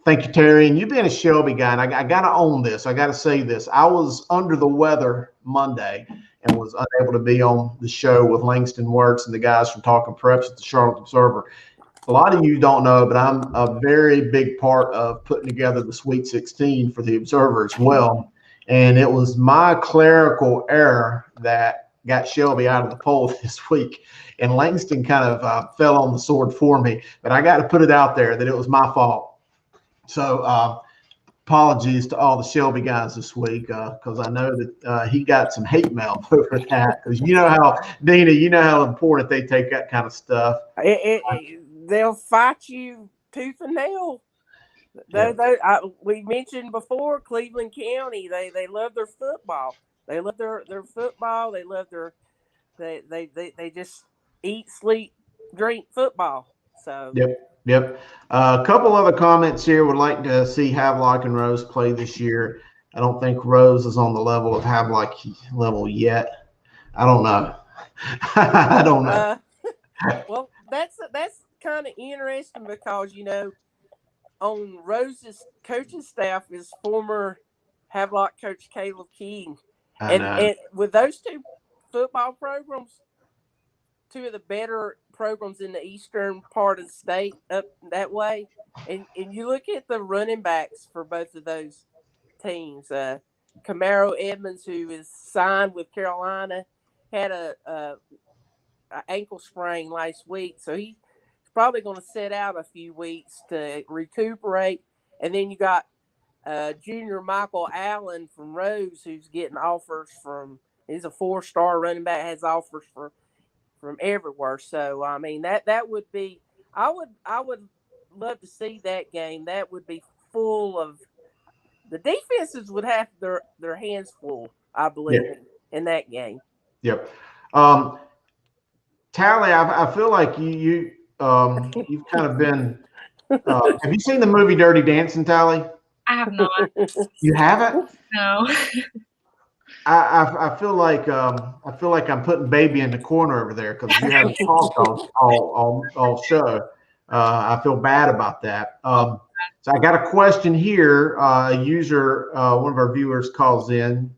Thank you, Terry. And you being a Shelby guy, and I got to own this. I got to say this. I was under the weather Monday and was unable to be on the show with Langston Wirtz and the guys from Talking Preps at the Charlotte Observer. A lot of you don't know, but I'm a very big part of putting together the Sweet 16 for the Observer as well. And it was my clerical error that got Shelby out of the poll this week. And Langston kind of fell on the sword for me. But I got to put it out there that it was my fault. So apologies to all the Shelby guys this week because I know that he got some hate mail over that. Because Dina, how important they take that kind of stuff. They'll fight you tooth and nail. We mentioned before Cleveland County. They love their football. They love their football. They love they just eat, sleep, drink football. So Yep. A couple other comments here. Would like to see Havelock and Rose play this year. I don't think Rose is on the level of Havelock level yet. I don't know. I don't know. Well, that's kind of interesting because on Rose's coaching staff is former Havelock coach Caleb King, and with those two football programs, two of the better programs in the eastern part of the state up that way, and you look at the running backs for both of those teams. Camaro Edmonds, who is signed with Carolina, had a ankle sprain last week, so he's probably going to sit out a few weeks to recuperate. And then you got junior Michael Allen from Rose, who's getting offers from. He's a 4-star running back, has offers from everywhere. So I mean that would be. I would love to see that game. That would be full of. The defenses would have their hands full, I believe, in that game. Yep. Tally, I feel like you've kind of been. Have you seen the movie Dirty Dancing, Tally? I have not. You haven't? No. I feel like I'm putting baby in the corner over there because you haven't talked all show. I feel bad about that. So I got a question here. A user, one of our viewers calls in.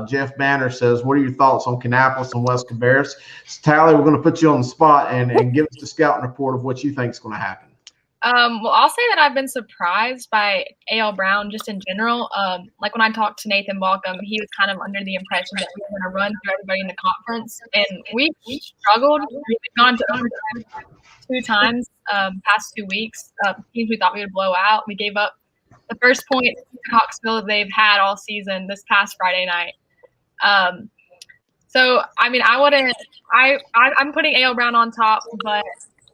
Jeff Banner says, what are your thoughts on Kannapolis and West Cabarrus? So, Tally, we're going to put you on the spot and give us the scouting report of what you think is going to happen. Well, I'll say that I've been surprised by A.L. Brown just in general. Like when I talked to Nathan Balcom, he was kind of under the impression that we were going to run through everybody in the conference. And we struggled. We've gone to overtime 2 times past 2 weeks. Teams we thought we would blow out. We gave up the first point in Coxville they've had all season this past Friday night. So, I mean, I'm putting A.L. Brown on top, but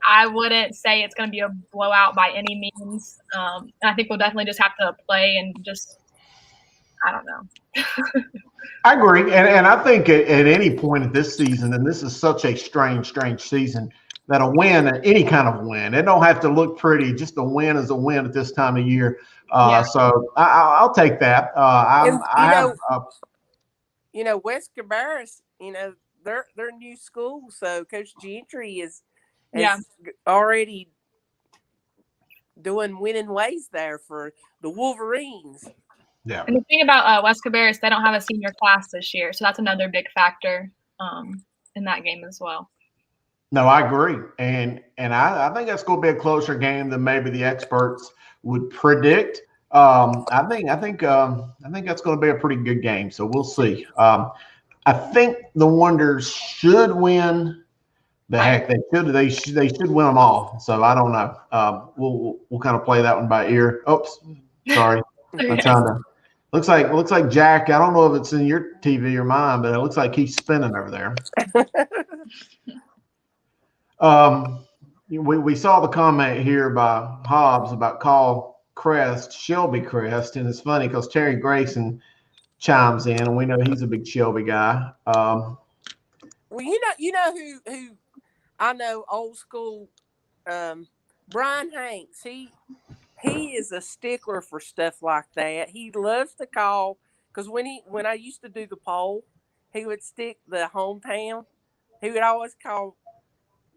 I wouldn't say it's going to be a blowout by any means. And I think we'll definitely just have to play and just, I don't know. I agree. And I think at any point of this season, and this is such a strange season, that a win, any kind of win, it don't have to look pretty. Just a win is a win at this time of year. So I'll take that. West Cabarrus, their new school. So Coach Gentry is already doing winning ways there for the Wolverines. Yeah. And the thing about West Cabarrus, they don't have a senior class this year, so that's another big factor in that game as well. No, I agree, and I think that's going to be a closer game than maybe the experts would predict. I think that's going to be a pretty good game. So we'll see. I think the Wonders should win. They should win them all. So I don't know. We'll kind of play that one by ear. Oops, sorry. I'm trying to. Looks like Jack. I don't know if it's in your TV or mine, but it looks like he's spinning over there. We saw the comment here by Hobbs about call Crest Shelby Crest, and it's funny because Terry Grayson chimes in, and we know he's a big Shelby guy. Well, you know who I know, old school, Brian Hanks. He is a stickler for stuff like that. He loves to call, because when I used to do the poll, he would stick the hometown. He would always call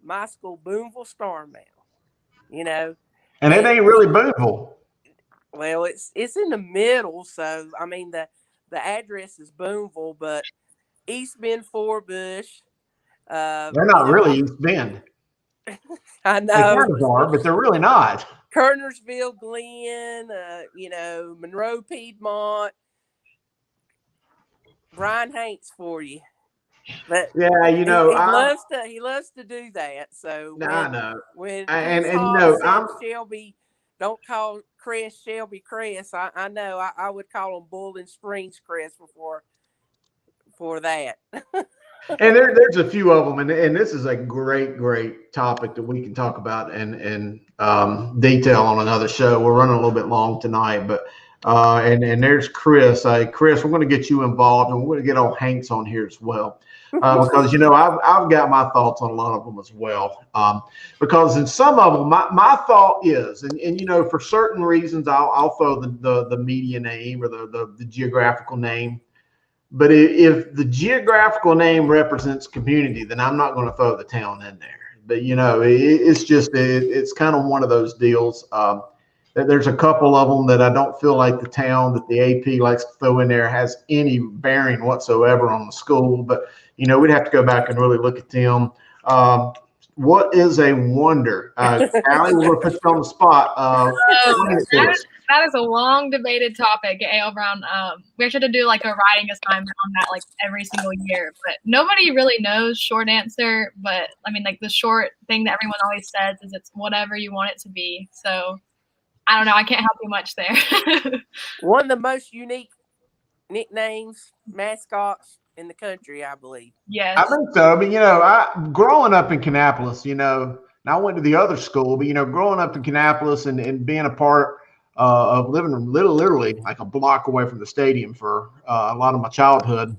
my school Boonville Starmail, And it ain't really Boonville. Well, it's in the middle, so I mean the address is Boonville, but East Bend, Forbush. They're not really East Bend. I know. They kind of are, but they're really not. Kernersville, Glen, Monroe, Piedmont. Brian Hanks for you. But yeah, he loves to do that. So I know. When I'm Shelby, don't call Crest Shelby Crest. I know I would call them Bowling Springs Crest for that. And there's a few of them, and this is a great topic that we can talk about in detail on another show. We're running a little bit long tonight, but and there's Chris. Chris, we're going to get you involved, and we're going to get old Hanks on here as well, because I've got my thoughts on a lot of them as well. Because in some of them, my thought is, and for certain reasons, I'll throw the media name or the geographical name. But if the geographical name represents community, then I'm not going to throw the town in there. But, it's kind of one of those deals. There's a couple of them that I don't feel like the town that the AP likes to throw in there has any bearing whatsoever on the school. But, we'd have to go back and really look at them. What is a wonder? Allie, we're going to put you on the spot. That is a long debated topic at A.L. Brown. We actually have to do like a writing assignment on that like every single year, but nobody really knows short answer. But I mean, like the short thing that everyone always says is it's whatever you want it to be. So I don't know. I can't help you much there. One of the most unique nicknames, mascots in the country, I believe. Yes. I think so. But, growing up in Kannapolis, and I went to the other school, but, growing up in Kannapolis and being a part of living literally like a block away from the stadium for a lot of my childhood,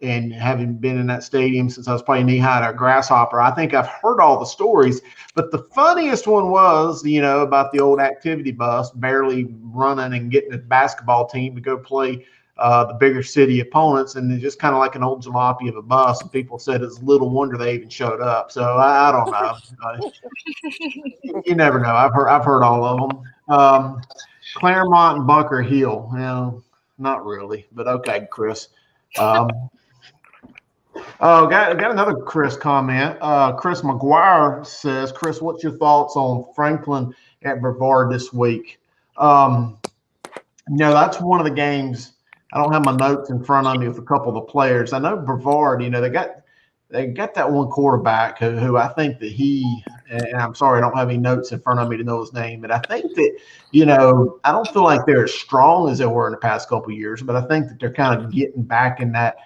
and having been in that stadium since I was playing knee-high to a grasshopper, I think I've heard all the stories. But the funniest one was, about the old activity bus barely running and getting the basketball team to go play the bigger city opponents, and just kind of like an old jalopy of a bus. And people said it's little wonder they even showed up. So I don't know. You never know. I've heard all of them. Claremont and Bunker Hill. Not really, but okay, Chris. Got another Chris comment. Chris McGuire says, Chris, what's your thoughts on Franklin at Brevard this week? That's one of the games. I don't have my notes in front of me with a couple of the players. I know Brevard, they got that one quarterback who I think that and I'm sorry, I don't have any notes in front of me to know his name, but I think that, I don't feel like they're as strong as they were in the past couple of years, but I think that they're kind of getting back in that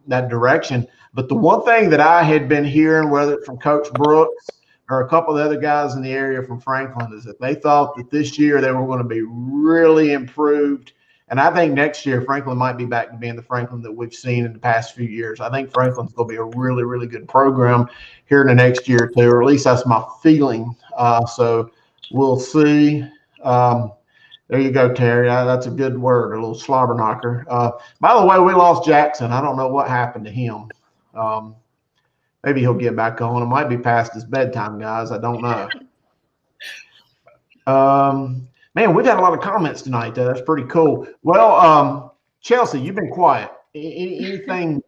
direction. But the one thing that I had been hearing, whether from Coach Brooks or a couple of the other guys in the area from Franklin is that they thought that this year they were going to be really improved. And I think next year Franklin might be back to being the Franklin that we've seen in the past few years. I think Franklin's going to be a really, really good program here in the next year or two, or at least that's my feeling. So we'll see. There you go, Terry. That's a good word, a little slobber knocker. By the way, we lost Jackson. I don't know what happened to him. Maybe he'll get back on. It might be past his bedtime, guys. I don't know. Man, we've had a lot of comments tonight. That's pretty cool. Well, Chelsea, you've been quiet. Anything?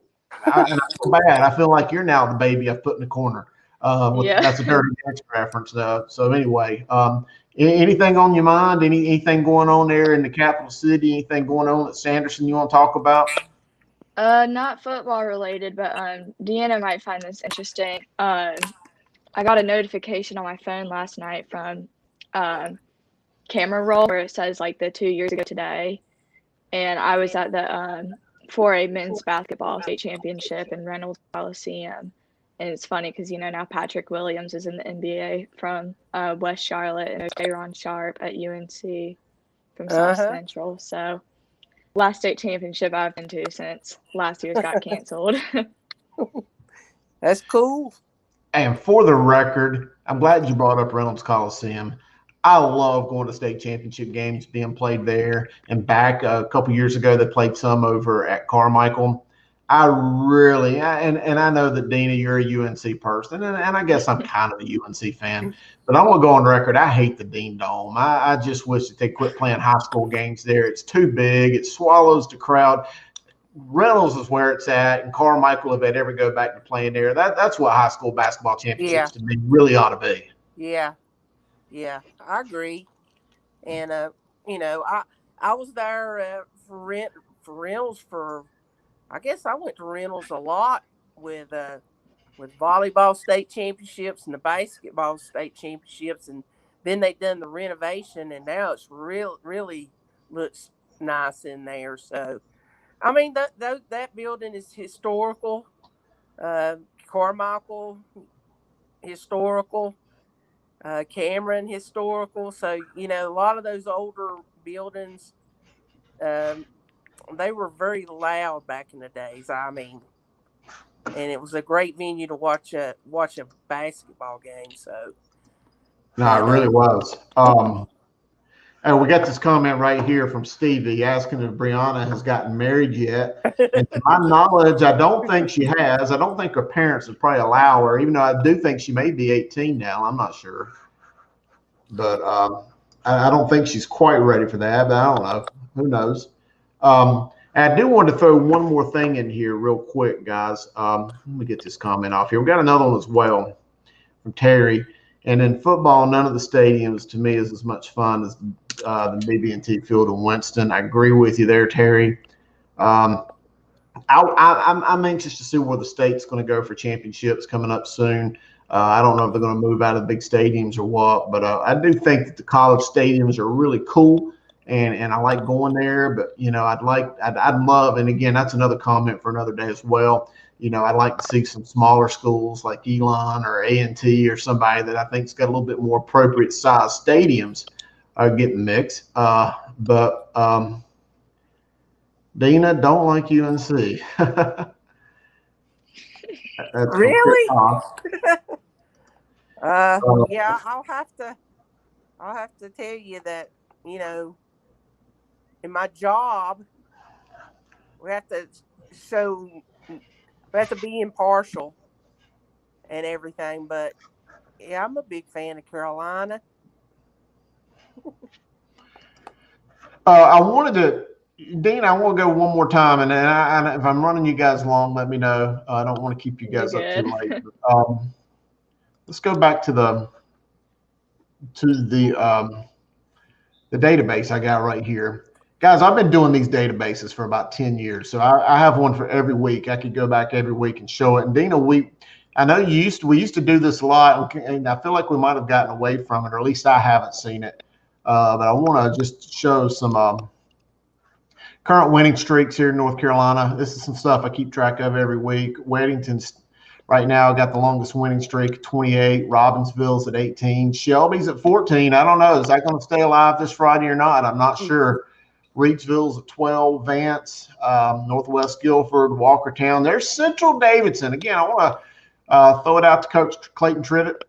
And I feel bad. I feel like you're now the baby I've put in the corner. That's a Dirty Dancing reference. So anyway, anything on your mind? Anything going on there in the capital city? Anything going on at Sanderson you want to talk about? Not football related, but Deanna might find this interesting. I got a notification on my phone last night from Camera Roll where it says like the 2 years ago today, and I was at the for a men's basketball state championship in Reynolds Coliseum. And it's funny because, now Patrick Williams is in the NBA from West Charlotte, and there's Aaron Sharp at UNC from South Central. So last state championship I've been to since last year's got canceled. That's cool. And for the record, I'm glad you brought up Reynolds Coliseum. I love going to state championship games being played there. And back a couple years ago, they played some over at Carmichael. I really, and I know that Dina, you're a UNC person, and I guess I'm kind of a UNC fan, but I'm going to go on record. I hate the Dean Dome. I just wish that they quit playing high school games there. It's too big. It swallows the crowd. Reynolds is where it's at, and Carmichael, if they'd ever go back to playing there, that's what high school basketball championships to me really ought to be. Yeah, I agree. And I was there for Reynolds for. I guess I went to Reynolds a lot with volleyball state championships and the basketball state championships, and then they done the renovation, and now it's really looks nice in there. So, I mean, that building is historical. Carmichael, historical. Cameron, historical. So, a lot of those older buildings. They were very loud back in the days. I mean, and it was a great venue to watch a basketball game. So, no, it really was. And we got this comment right here from Stevie asking if Brianna has gotten married yet. And to my knowledge, I don't think she has. I don't think her parents would probably allow her, even though I do think she may be 18 now. I'm not sure, but I don't think she's quite ready for that. But I don't know. Who knows? I do want to throw one more thing in here real quick, guys. Let me get this comment off here. We got another one as well from Terry. And in football, none of the stadiums to me is as much fun as the BB&T Field in Winston. I agree with you there, Terry. I'm anxious to see where the state's going to go for championships coming up soon. I don't know if they're going to move out of the big stadiums or what, but I do think that the college stadiums are really cool. And I like going there, but I'd love, and again, that's another comment for another day as well. I'd like to see some smaller schools like Elon or A&T or somebody that I think's got a little bit more appropriate size stadiums get in the mix. But Dina don't like UNC. Really? Yeah, I'll have to tell you that in my job, we have to be impartial and everything. But yeah, I'm a big fan of Carolina. I wanted to, Dean, I want to go one more time, and if I'm running you guys long, let me know. I don't want to keep you guys up too late. But, let's go back to the database I got right here. Guys, I've been doing these databases for about 10 years, so I have one for every week. I could go back every week and show it. And Dina, I know we used to do this a lot, and I feel like we might have gotten away from it, or at least I haven't seen it. But I want to just show some current winning streaks here in North Carolina. This is some stuff I keep track of every week. Weddington's right now got the longest winning streak, 28. Robbinsville's at 18. Shelby's at 14. I don't know. Is that going to stay alive this Friday or not? I'm not sure. Reedsville's at 12. Vance, Northwest Guilford, Walkertown. There's Central Davidson. Again, I want to throw it out to Coach Clayton Triddett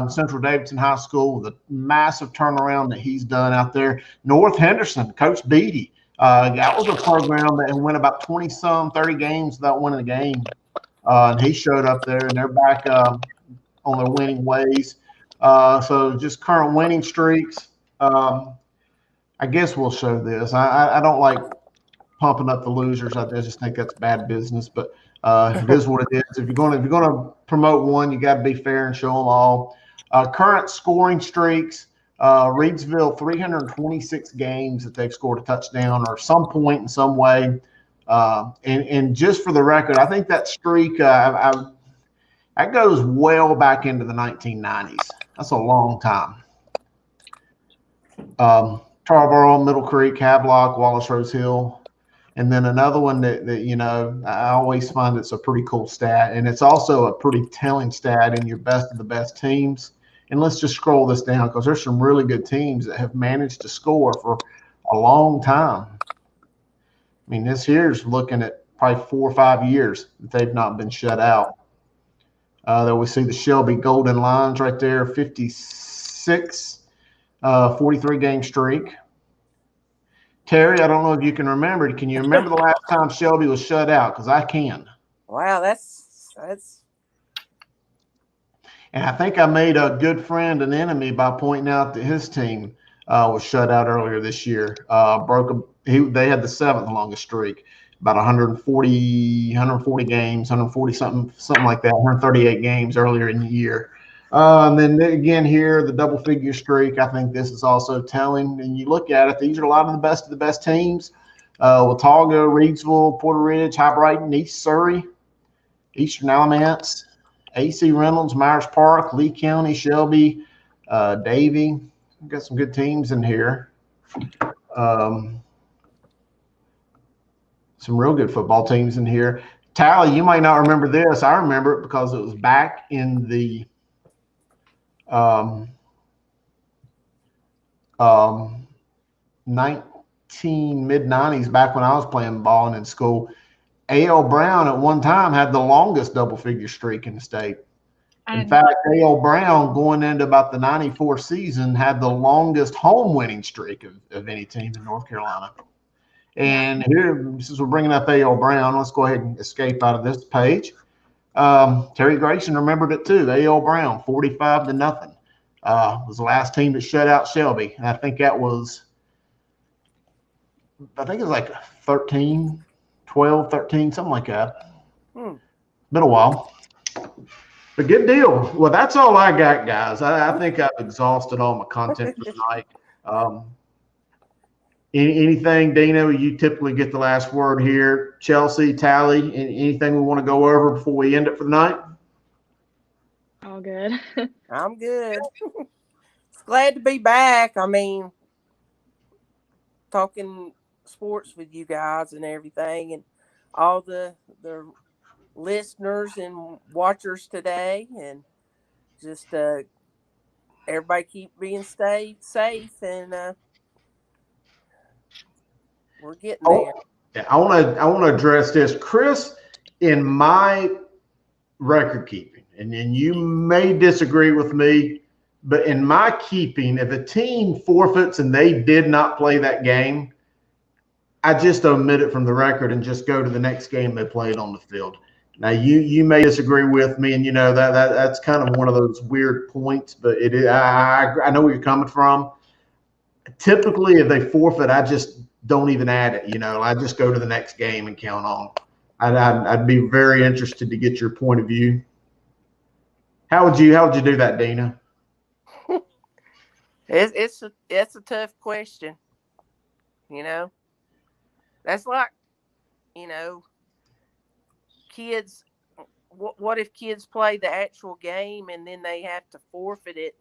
in Central Davidson High School with a massive turnaround that he's done out there. North Henderson, Coach Beatty. That was a program that went about 20-some, 30 games without winning a game. And he showed up there, and they're back on their winning ways. So just current winning streaks. I guess we'll show this. I don't like pumping up the losers. I just think that's bad business. But it is what it is. If you're going to promote one, you got to be fair and show them all. Current scoring streaks. Reedsville, 326 games that they've scored a touchdown or some point in some way. And just for the record, I think that streak that goes well back into the 1990s. That's a long time. Tarboro, Middle Creek, Havelock, Wallace Rose Hill. And then another one that I always find it's a pretty cool stat. And it's also a pretty telling stat in your best of the best teams. And let's just scroll this down because there's some really good teams that have managed to score for a long time. I mean, this here's looking at probably 4 or 5 years that they've not been shut out. There we see the Shelby Golden Lions right there, 56, 43-game streak. Terry, I don't know if you can remember. Can you remember the last time Shelby was shut out? Because I can. Wow, that's. And I think I made a good friend an enemy by pointing out that his team was shut out earlier this year. They had the 7th longest streak, about 140 games, 140 something like that, 138 games earlier in the year. And then again here, the double figure streak. I think this is also telling. And you look at it; these are a lot of the best teams: Watauga, Reedsville, Porter Ridge, High Brighton, East Surrey, Eastern Alamance, AC Reynolds, Myers Park, Lee County, Shelby, Davie. We've got some good teams in here. Some real good football teams in here. Tally, you might not remember this. I remember it because it was back in the mid-90s, back when I was playing ball and in school. A.L. Brown at one time had the longest double-figure streak in the state. In fact, A.L. Brown, going into about the 94 season, had the longest home winning streak of any team in North Carolina. And here, since we're bringing up A.L. Brown, let's go ahead and escape out of this page. Terry Grayson remembered it too. A.L. Brown, 45-0. Was the last team that shut out Shelby. And I think it was like 12, 13, something like that. Been a while. But good deal. Well, that's all I got, guys. I think I've exhausted all my content for tonight. Anything, Dino, you typically get the last word here. Chelsea, Tally, anything we want to go over before we end it for the night? All good. I'm good. Glad to be back. I mean, talking sports with you guys and everything, and all the listeners and watchers today, and just everybody keep stay safe, and we're getting there. Yeah, I want to address this, Chris. In my record keeping, and you may disagree with me, but in my keeping, if a team forfeits and they did not play that game, I just omit it from the record and just go to the next game they played on the field. Now, you may disagree with me, and that's kind of one of those weird points, but I know where you're coming from. Typically, if they forfeit, I just don't even add it. I just go to the next game and count on. I'd be very interested to get your point of view. How would you do that, Dina? It's a tough question. That's like, kids. What if kids play the actual game and then they have to forfeit it?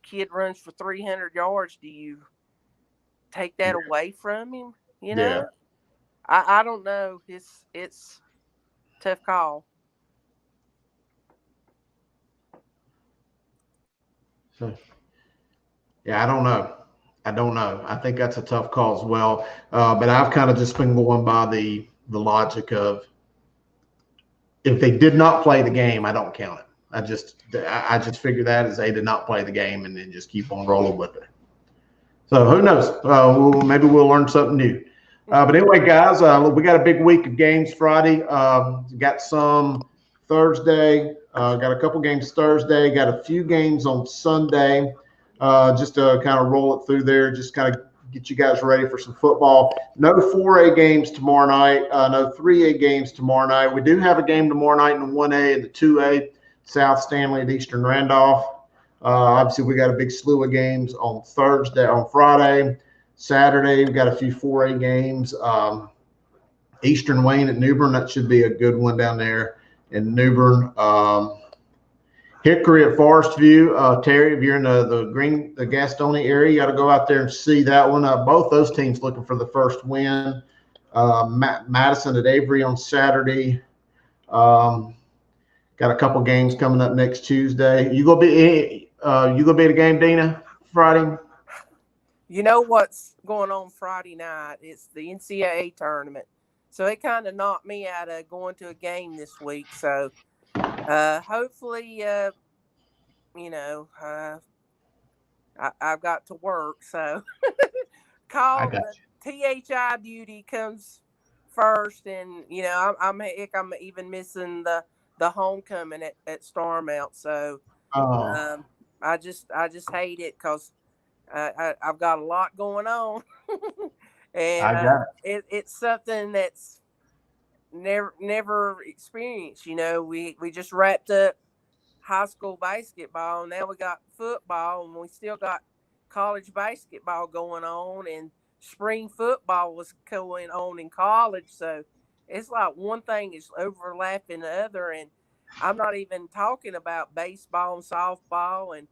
Kid runs for 300 yards. Do you take that away from him? Yeah. I don't know. It's a tough call. So, yeah, I don't know. I think that's a tough call as well. But I've kind of just been going by the logic of if they did not play the game, I don't count it. I just figure that as they did not play the game and then just keep on rolling with it. So who knows? Maybe we'll learn something new. But anyway, guys, we got a big week of games Friday. Got some Thursday. Got a couple games Thursday. Got a few games on Sunday. Just to kind of roll it through there, just kind of get you guys ready for some football. No 4A games tomorrow night. No 3A games tomorrow night. We do have a game tomorrow night in the 1A and the 2A, South Stanley at Eastern Randolph. Obviously, we got a big slew of games on Friday, Saturday. We've got a few 4A games. Eastern Wayne at New Bern, that should be a good one down there in New Bern. Hickory at Forest View. Terry, if you're in the Gastonia area, you got to go out there and see that one. Both those teams looking for the first win. Madison at Avery on Saturday. Got a couple games coming up next Tuesday. You gonna be at a game, Dina, Friday? You know what's going on Friday night? It's the NCAA tournament. So it kind of knocked me out of going to a game this week. So hopefully, I've got to work. So call the THI duty comes first. And, I'm even missing the homecoming at Starmount. So I just hate it because I've got a lot going on. And it's something that's never experienced. We just wrapped up high school basketball. Now we got football, and we still got college basketball going on, and spring football was going on in college. So it's like one thing is overlapping the other, and I'm not even talking about baseball and softball, and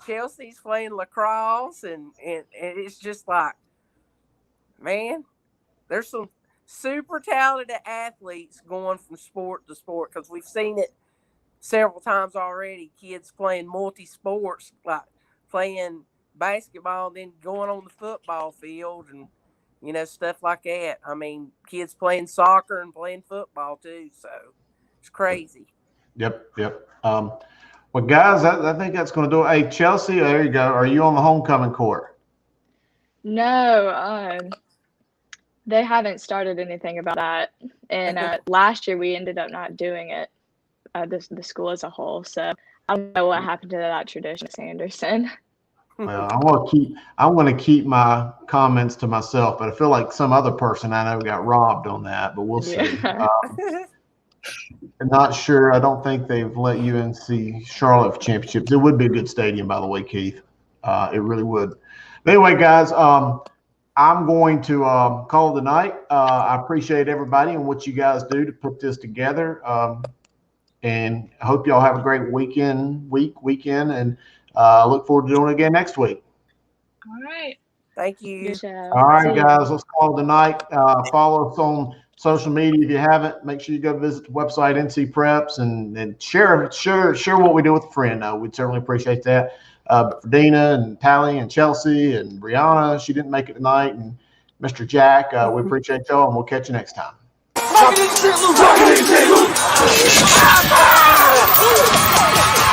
Chelsea's playing lacrosse, and it's just like, man, there's some super talented athletes going from sport to sport, because we've seen it several times already. Kids playing multi-sports, like playing basketball, then going on the football field and, stuff like that. I mean, kids playing soccer and playing football too. So it's crazy. Yep. Well, guys, I think that's going to do it. Hey, Chelsea, there you go. Are you on the homecoming court? No, they haven't started anything about that. And last year we ended up not doing it, the school as a whole. So I don't know what happened to that tradition, Sanderson. Well, I'm going to keep my comments to myself, but I feel like some other person I know got robbed on that, but we'll see. I'm not sure. I don't think they've let UNC Charlotte for championships. It would be a good stadium, by the way, Keith. It really would. But anyway, guys, I'm going to call it a night. I appreciate everybody and what you guys do to put this together. And I hope y'all have a great weekend, and look forward to doing it again next week. All right. Thank you. All right, guys, let's call it a night. Follow us on social media if you haven't. Make sure you go visit the website, NC Preps, and share what we do with a friend. We'd certainly appreciate that. But for Dina and Tally and Chelsea and Brianna, she didn't make it tonight, and Mr. Jack, we appreciate y'all, and we'll catch you next time. Rockin' and